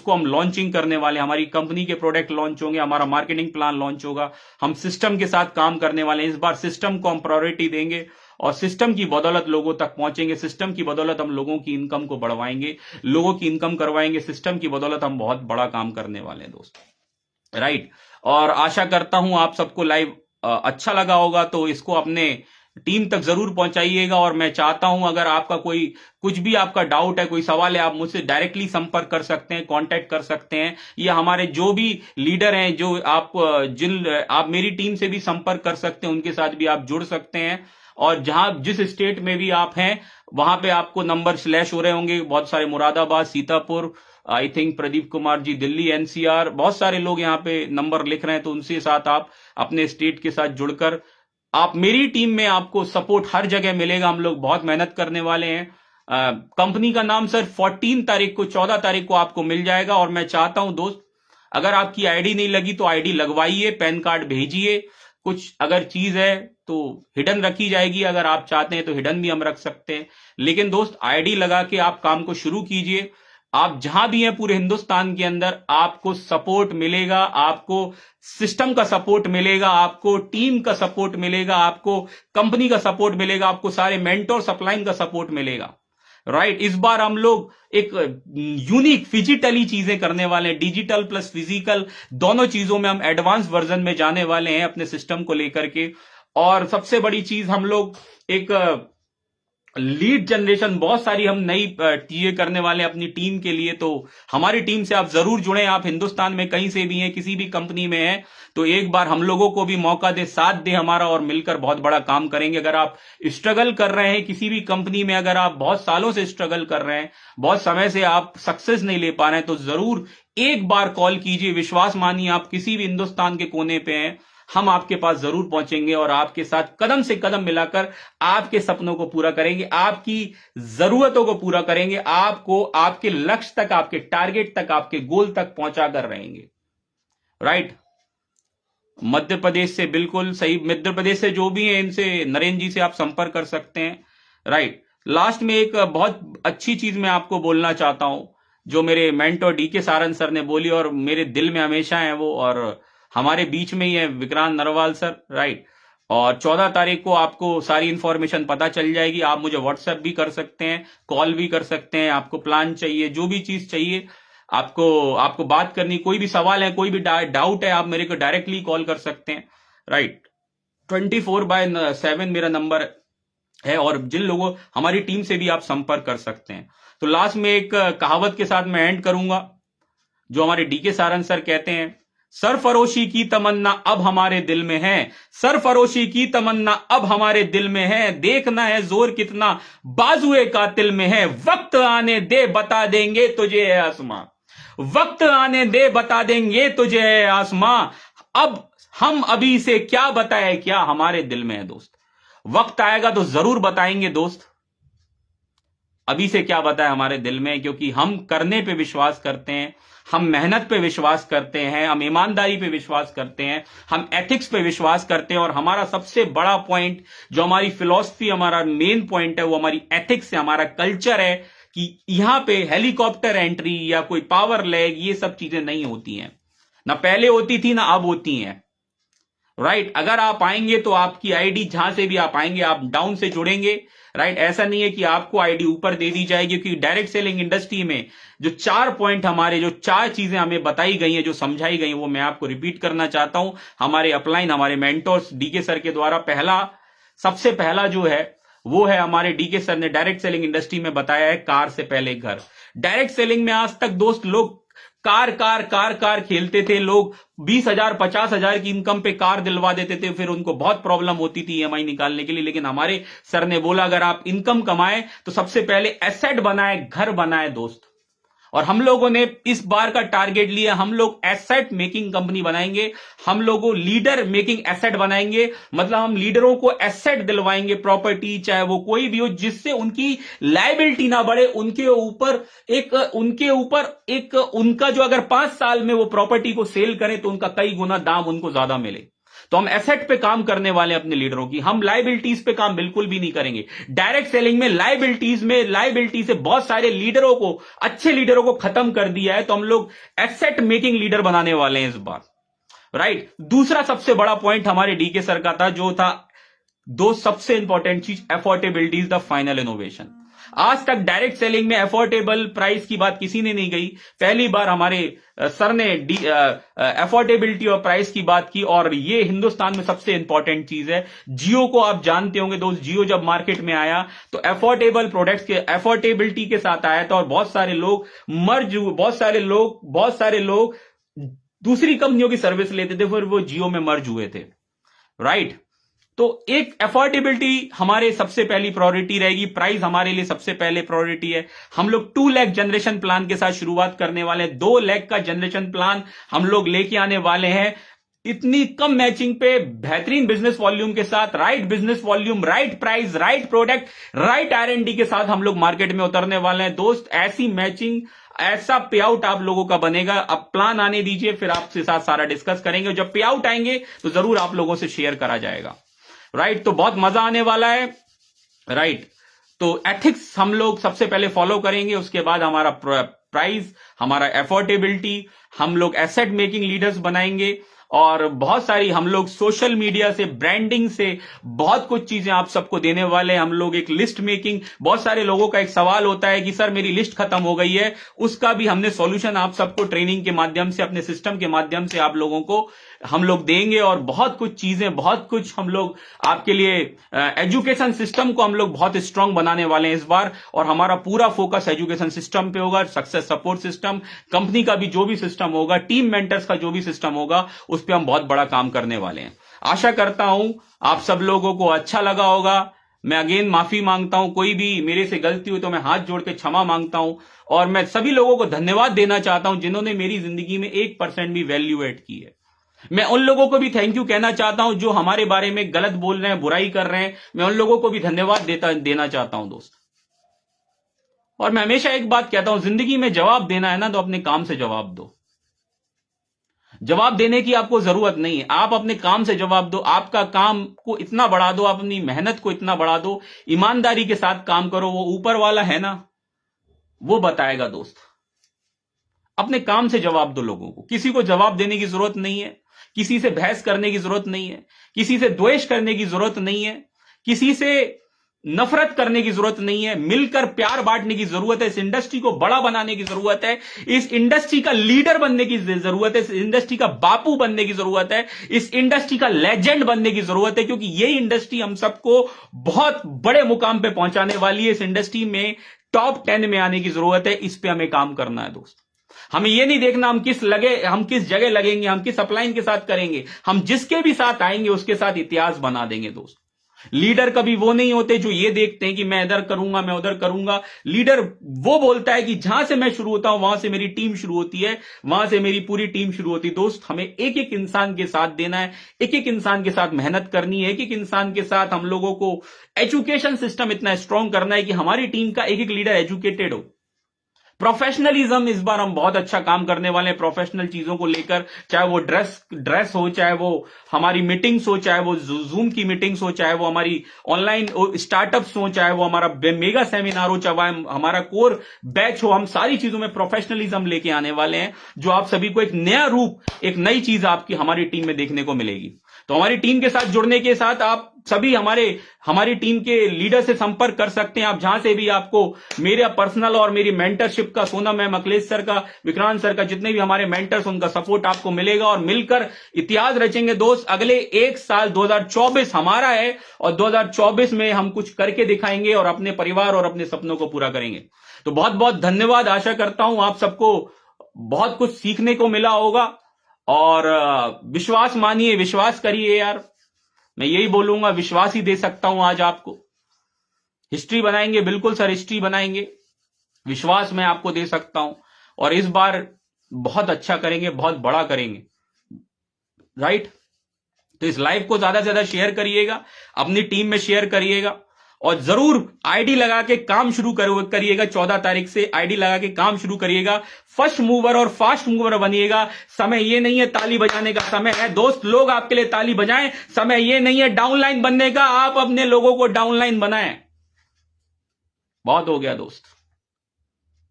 हम लॉन्चिंग करने वाले हैं। हमारी कंपनी के प्रोडक्ट लॉन्च होंगे, हमारा मार्केटिंग प्लान लॉन्च होगा। हम सिस्टम के साथ काम करने वाले हैं। इस बार सिस्टम को हम प्रायोरिटी देंगे और सिस्टम की बदौलत लोगों तक पहुंचेंगे। सिस्टम की बदौलत हम लोगों की इनकम को बढ़वाएंगे, लोगों की इनकम करवाएंगे। सिस्टम की बदौलत हम बहुत बड़ा काम करने वाले हैं दोस्त, राइट। और आशा करता हूं आप सबको लाइव अच्छा लगा होगा, तो इसको अपने टीम तक जरूर पहुंचाइएगा। और मैं चाहता हूं, अगर आपका कुछ भी आपका डाउट है, कोई सवाल है, आप मुझसे डायरेक्टली संपर्क कर सकते हैं, कांटेक्ट कर सकते हैं। या हमारे जो भी लीडर हैं, जो आप मेरी टीम से भी संपर्क कर सकते हैं, उनके साथ भी आप जुड़ सकते हैं। और जिस स्टेट में भी आप हैं, वहां पे आपको नंबर स्लैश हो रहे होंगे, बहुत सारे, Moradabad, Sitapur, I think Pradeep Kumar ji Delhi, NCR, बहुत सारे लोग यहाँ पे नंबर लिख रहे हैं। तो उनसे साथ आप अपने स्टेट के साथ जुड़कर, आप मेरी टीम में आपको सपोर्ट हर जगह मिलेगा। हम लोग बहुत मेहनत करने वाले हैं। कंपनी का नाम सर 14 तारीख को आपको मिल जाएगा। और मैं चाहता हूं दोस्त, अगर आपकी ID नहीं लगी तो ID लगवाइए, पैन कार्ड भेजिए। कुछ अगर चीज है तो हिडन रखी जाएगी, अगर आप चाहते हैं तो हिडन भी हम रख सकते हैं। लेकिन दोस्त, ID लगा के आप काम को शुरू कीजिए। आप जहां भी हैं पूरे हिंदुस्तान के अंदर, आपको सपोर्ट मिलेगा, आपको सिस्टम का सपोर्ट मिलेगा, आपको टीम का सपोर्ट मिलेगा, आपको कंपनी का सपोर्ट मिलेगा, आपको सारे मेंटोर सप्लाइंग का सपोर्ट मिलेगा, राइट। इस बार हम लोग एक यूनिक फिजिकली चीजें करने वाले हैं, डिजिटल प्लस फिजिकल दोनों चीजों में हम एडवांस वर्जन में जाने वाले हैं अपने सिस्टम को लेकर के। और सबसे बड़ी चीज, हम लोग एक लीड जनरेशन, बहुत सारी हम नई चीजें करने वाले हैं अपनी टीम के लिए। तो हमारी टीम से आप जरूर जुड़ें। आप हिंदुस्तान में कहीं से भी हैं, किसी भी कंपनी में हैं, तो एक बार हम लोगों को भी मौका दे, साथ दे हमारा, और मिलकर बहुत बड़ा काम करेंगे। अगर आप स्ट्रगल कर रहे हैं किसी भी कंपनी में, अगर आप बहुत सालों से स्ट्रगल कर रहे हैं, बहुत समय से आप सक्सेस नहीं ले पा रहे हैं, तो जरूर एक बार कॉल कीजिए। विश्वास मानिए, आप किसी भी हिंदुस्तान के कोने पे हैं, हम आपके पास जरूर पहुंचेंगे और आपके साथ कदम से कदम मिलाकर आपके सपनों को पूरा करेंगे, आपकी जरूरतों को पूरा करेंगे, आपको आपके लक्ष्य तक, आपके टारगेट तक, आपके गोल तक पहुंचाकर रहेंगे, राइट। मध्य प्रदेश से, बिल्कुल सही, मध्य प्रदेश से जो भी हैं, इनसे, नरेंद्र जी से आप संपर्क कर सकते हैं, राइट। लास्ट में एक बहुत अच्छी चीज मैं आपको बोलना चाहता हूं, जो मेरे मेंटर DK सारन सर ने बोली और मेरे दिल में हमेशा है वो, और हमारे बीच में ही है विक्रांत नरवाल सर, राइट। और 14 तारीख को आपको सारी इंफॉर्मेशन पता चल जाएगी। आप मुझे व्हाट्सएप भी कर सकते हैं, कॉल भी कर सकते हैं। आपको प्लान चाहिए, जो भी चीज चाहिए, आपको बात करनी, कोई भी सवाल है, कोई भी डाउट है, आप मेरे को डायरेक्टली कॉल कर सकते हैं, राइट। 24/7 मेरा नंबर है। और जिन लोगों, हमारी टीम से भी आप संपर्क कर सकते हैं। तो लास्ट में एक कहावत के साथ मैं एंड करूंगा, जो हमारे DK सारन सर कहते हैं, सरफरोशी की तमन्ना अब हमारे दिल में है, सरफरोशी की तमन्ना अब हमारे दिल में है, देखना है जोर कितना बाजुए कातिल में है, वक्त आने दे बता देंगे तुझे है आसमां, वक्त आने दे बता देंगे तुझे है आसमां, अब हम अभी से क्या बताए क्या हमारे दिल में है दोस्त। वक्त आएगा तो जरूर बताएंगे दोस्त, अभी से क्या बताए हमारे दिल में, क्योंकि हम करने पे विश्वास करते हैं, हम मेहनत पे विश्वास करते हैं, हम ईमानदारी पे विश्वास करते हैं, हम एथिक्स पे विश्वास करते हैं। और हमारा सबसे बड़ा पॉइंट, जो हमारी फिलॉसफी, हमारा मेन पॉइंट है, वो हमारी एथिक्स है, हमारा कल्चर है, कि यहां पे हेलीकॉप्टर एंट्री या कोई पावर लैग, ये सब चीजें नहीं होती हैं, ना पहले होती थी ना अब होती हैं, राइट। अगर आप आएंगे तो आपकी ID, जहां से भी आप आएंगे, आप डाउन से जुड़ेंगे, राइट। ऐसा नहीं है कि आपको ID ऊपर दे दी जाएगी, क्योंकि डायरेक्ट सेलिंग इंडस्ट्री में जो 4 पॉइंट हमारे, जो 4 चीजें हमें बताई गई हैं, जो समझाई गई, वो मैं आपको रिपीट करना चाहता हूं। हमारे अपलाइन, हमारे मेंटोर्स DK सर के द्वारा सबसे पहला जो है, वो है हमारे DK सर ने डायरेक्ट सेलिंग इंडस्ट्री में बताया है, कार से पहले घर। डायरेक्ट सेलिंग में आज तक दोस्त लोग कार खेलते थे, लोग 20,000 50,000 की इनकम पे कार दिलवा देते थे, फिर उनको बहुत प्रॉब्लम होती थी EMI निकालने के लिए। लेकिन हमारे सर ने बोला, अगर आप इनकम कमाएं तो सबसे पहले एसेट बनाए, घर बनाए दोस्त। और हम लोगों ने इस बार का टारगेट लिया, हम लोग एसेट मेकिंग कंपनी बनाएंगे, हम लोगों लीडर मेकिंग एसेट बनाएंगे। मतलब हम लीडरों को एसेट दिलवाएंगे, प्रॉपर्टी चाहे वो कोई भी हो, जिससे उनकी लायबिलिटी ना बढ़े, उनके ऊपर एक उनका जो अगर 5 साल में वो प्रॉपर्टी को सेल करें तो उनका कई गुना दाम उनको ज्यादा मिले। तो हम एसेट पे काम करने वाले हैं अपने लीडरों की, हम लायबिलिटीज पे काम बिल्कुल भी नहीं करेंगे। डायरेक्ट सेलिंग में लायबिलिटी से बहुत सारे लीडरों को, अच्छे लीडरों को खत्म कर दिया है। तो हम लोग एसेट मेकिंग लीडर बनाने वाले हैं इस बार, राइट। दूसरा सबसे बड़ा पॉइंट हमारे डीके सर का था, जो था दो सबसे इंपॉर्टेंट चीज, affordability is the final innovation. आज तक डायरेक्ट सेलिंग में एफोर्डेबल प्राइस की बात किसी ने नहीं कही, पहली बार हमारे सर ने एफोर्डेबिलिटी और प्राइस की बात की, और ये हिंदुस्तान में सबसे इंपॉर्टेंट चीज है। जियो को आप जानते होंगे दोस्त, जियो जब मार्केट में आया तो एफोर्डेबल प्रोडक्ट्स के एफोर्डेबिलिटी के साथ आया था, और बहुत सारे लोग दूसरी कंपनियों की सर्विस लेते थे, फिर वो जियो में मर्ज हुए थे, राइट। तो एक एफोर्डेबिलिटी हमारे सबसे पहली प्रायोरिटी रहेगी, प्राइस हमारे लिए सबसे पहले प्रायोरिटी है। हम लोग 2 लाख जनरेशन प्लान के साथ शुरुआत करने वाले हैं, 2 लाख का जनरेशन प्लान हम लोग लेके आने वाले हैं। इतनी कम मैचिंग पे बेहतरीन बिजनेस वॉल्यूम के साथ, right business volume, right price, right product, right R&D के साथ हम लोग मार्केट में उतरने वाले हैं दोस्त। ऐसी मैचिंग, ऐसा पे आउट आप लोगों का बनेगा। अब प्लान आने दीजिए, फिर आपके साथ सारा डिस्कस करेंगे। जब पे आउट आएंगे तो जरूर आप लोगों से शेयर करा जाएगा, राइट। तो बहुत मजा आने वाला है, राइट। तो एथिक्स हम लोग सबसे पहले फॉलो करेंगे, उसके बाद हमारा प्राइस, हमारा एफोर्डेबिलिटी, हम लोग एसेट मेकिंग लीडर्स बनाएंगे, और बहुत सारी हम लोग सोशल मीडिया से, ब्रांडिंग से बहुत कुछ चीजें आप सबको देने वाले हैं। हम लोग एक लिस्ट मेकिंग, बहुत सारे लोगों का एक सवाल होता है कि सर मेरी लिस्ट खत्म हो गई है, उसका भी हमने सॉल्यूशन आप सबको ट्रेनिंग के माध्यम से, अपने सिस्टम के माध्यम से आप लोगों को हम लोग देंगे। और बहुत कुछ चीजें, बहुत कुछ हम लोग आपके लिए एजुकेशन सिस्टम को हम लोग बहुत स्ट्रांग बनाने वाले हैं इस बार, और हमारा पूरा फोकस एजुकेशन सिस्टम पे होगा, सक्सेस सपोर्ट सिस्टम, कंपनी का भी जो भी सिस्टम होगा, टीम मेंटर्स का जो भी सिस्टम होगा, उस पर हम बहुत बड़ा काम करने वाले हैं। आशा करता हूं आप सब लोगों को अच्छा लगा होगा। मैं अगेन माफी मांगता हूं, कोई भी मेरे से गलती हुई तो मैं हाथ जोड़ के क्षमा मांगता हूं, और मैं सभी लोगों को धन्यवाद देना चाहता हूं जिन्होंने मेरी जिंदगी में 1% भी वैल्यू एड की है। मैं उन लोगों को भी थैंक यू कहना चाहता हूं जो हमारे बारे में गलत बोल रहे हैं, बुराई कर रहे हैं, मैं उन लोगों को भी धन्यवाद देना चाहता हूं दोस्त। और मैं हमेशा एक बात कहता हूं, जिंदगी में जवाब देना है ना तो अपने काम से जवाब दो। जवाब देने की आपको जरूरत नहीं है, आप अपने काम से जवाब दो। आपका काम को इतना बढ़ा दो, अपनी मेहनत को इतना बढ़ा दो, ईमानदारी के साथ काम करो, वो ऊपर वाला है ना, वो बताएगा दोस्त। अपने काम से जवाब दो लोगों को, किसी को जवाब देने की जरूरत नहीं है, किसी से बहस करने की जरूरत नहीं है, किसी से द्वेष करने की जरूरत नहीं है, किसी से नफरत करने की जरूरत नहीं है। मिलकर प्यार बांटने की जरूरत है। इस इंडस्ट्री को बड़ा बनाने की जरूरत है, इस इंडस्ट्री का लीडर बनने की जरूरत है, इस इंडस्ट्री का बापू बनने की जरूरत है, इस इंडस्ट्री का लेजेंड बनने की जरूरत है, क्योंकि ये इंडस्ट्री हम सबको बहुत बड़े मुकाम पे पहुंचाने वाली है। इस इंडस्ट्री में टॉप 10 में आने की जरूरत है, इस पे हमें काम करना है दोस्त। हमें यह नहीं देखना हम किस जगह लगेंगे, हम किस अपलाइन के साथ करेंगे, हम जिसके भी साथ आएंगे उसके साथ इतिहास बना देंगे दोस्त। लीडर कभी वो नहीं होते जो ये देखते हैं कि मैं इधर करूंगा, मैं उधर करूंगा। लीडर वो बोलता है कि जहां से मैं शुरू होता हूं वहां से मेरी टीम शुरू होती है, वहां से मेरी पूरी टीम शुरू होती है। दोस्त, हमें एक एक इंसान के साथ देना है, एक एक इंसान के साथ मेहनत करनी है, एक एक इंसान के साथ हम लोगों को एजुकेशन सिस्टम इतना स्ट्रांग करना है कि हमारी टीम का एक एक लीडर एजुकेटेड हो। प्रोफेशनलिज्म, इस बार हम बहुत अच्छा काम करने वाले हैं प्रोफेशनल चीजों को लेकर, चाहे वो ड्रेस हो, चाहे वो हमारी मीटिंग्स हो, चाहे वो जूम की मीटिंग्स हो, चाहे वो हमारी ऑनलाइन स्टार्टअप्स हो, चाहे वो हमारा मेगा सेमिनार हो, चाहे हमारा कोर बैच हो। हम सारी चीजों में प्रोफेशनलिज्म लेके आने वाले हैं, जो आप सभी को एक नया रूप, एक नई चीज आपकी हमारी टीम में देखने को मिलेगी। तो हमारी टीम के साथ जुड़ने के साथ आप सभी हमारी टीम के लीडर से संपर्क कर सकते हैं। आप जहां से भी आपको मेरा पर्सनल और मेरी मेंटरशिप का, सोनम मैम, अखिलेश सर का, विक्रांत सर का, जितने भी हमारे मेंटर्स, उनका सपोर्ट आपको मिलेगा, और मिलकर इतिहास रचेंगे दोस्त। अगले एक साल 2024 हमारा है, और 2024 में हम कुछ करके दिखाएंगे और अपने परिवार और अपने सपनों को पूरा करेंगे। तो बहुत बहुत धन्यवाद। आशा करता हूं आप सबको बहुत कुछ सीखने को मिला होगा, और विश्वास मानिए, विश्वास करिए यार। मैं यही बोलूंगा, विश्वास ही दे सकता हूं आज आपको। हिस्ट्री बनाएंगे, बिल्कुल सर, हिस्ट्री बनाएंगे, विश्वास मैं आपको दे सकता हूं। और इस बार बहुत अच्छा करेंगे, बहुत बड़ा करेंगे, राइट। तो इस लाइव को ज्यादा से ज्यादा शेयर करिएगा, अपनी टीम में शेयर करिएगा और जरूर आईडी लगा के काम शुरू करिएगा। 14 तारीख से आईडी लगा के काम शुरू करिएगा। फर्स्ट मूवर और फास्ट मूवर बनिएगा। समय ये नहीं है ताली बजाने का, समय है दोस्त लोग आपके लिए ताली बजाएं। समय ये नहीं है डाउनलाइन बनने का, आप अपने लोगों को डाउनलाइन बनाएं। बहुत हो गया दोस्त,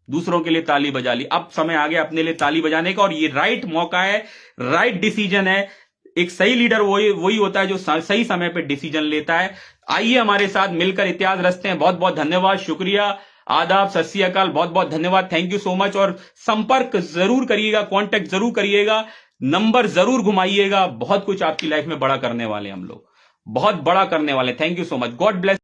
दूसरों के लिए ताली बजा ली, अब समय आ गया अपने लिए ताली बजाने का। और ये राइट मौका है, राइट डिसीजन है। एक सही लीडर वही होता है जो सही समय पे डिसीजन लेता है। आइए हमारे साथ मिलकर इतिहास रचते हैं। बहुत बहुत धन्यवाद, शुक्रिया, आदाब, सत श्री अकाल, बहुत बहुत धन्यवाद, थैंक यू सो मच। और संपर्क जरूर करिएगा, कांटेक्ट जरूर करिएगा, नंबर जरूर घुमाइएगा। बहुत कुछ आपकी लाइफ में बड़ा करने वाले हम लोग, बहुत बड़ा करने वाले। Thank you so much, God bless.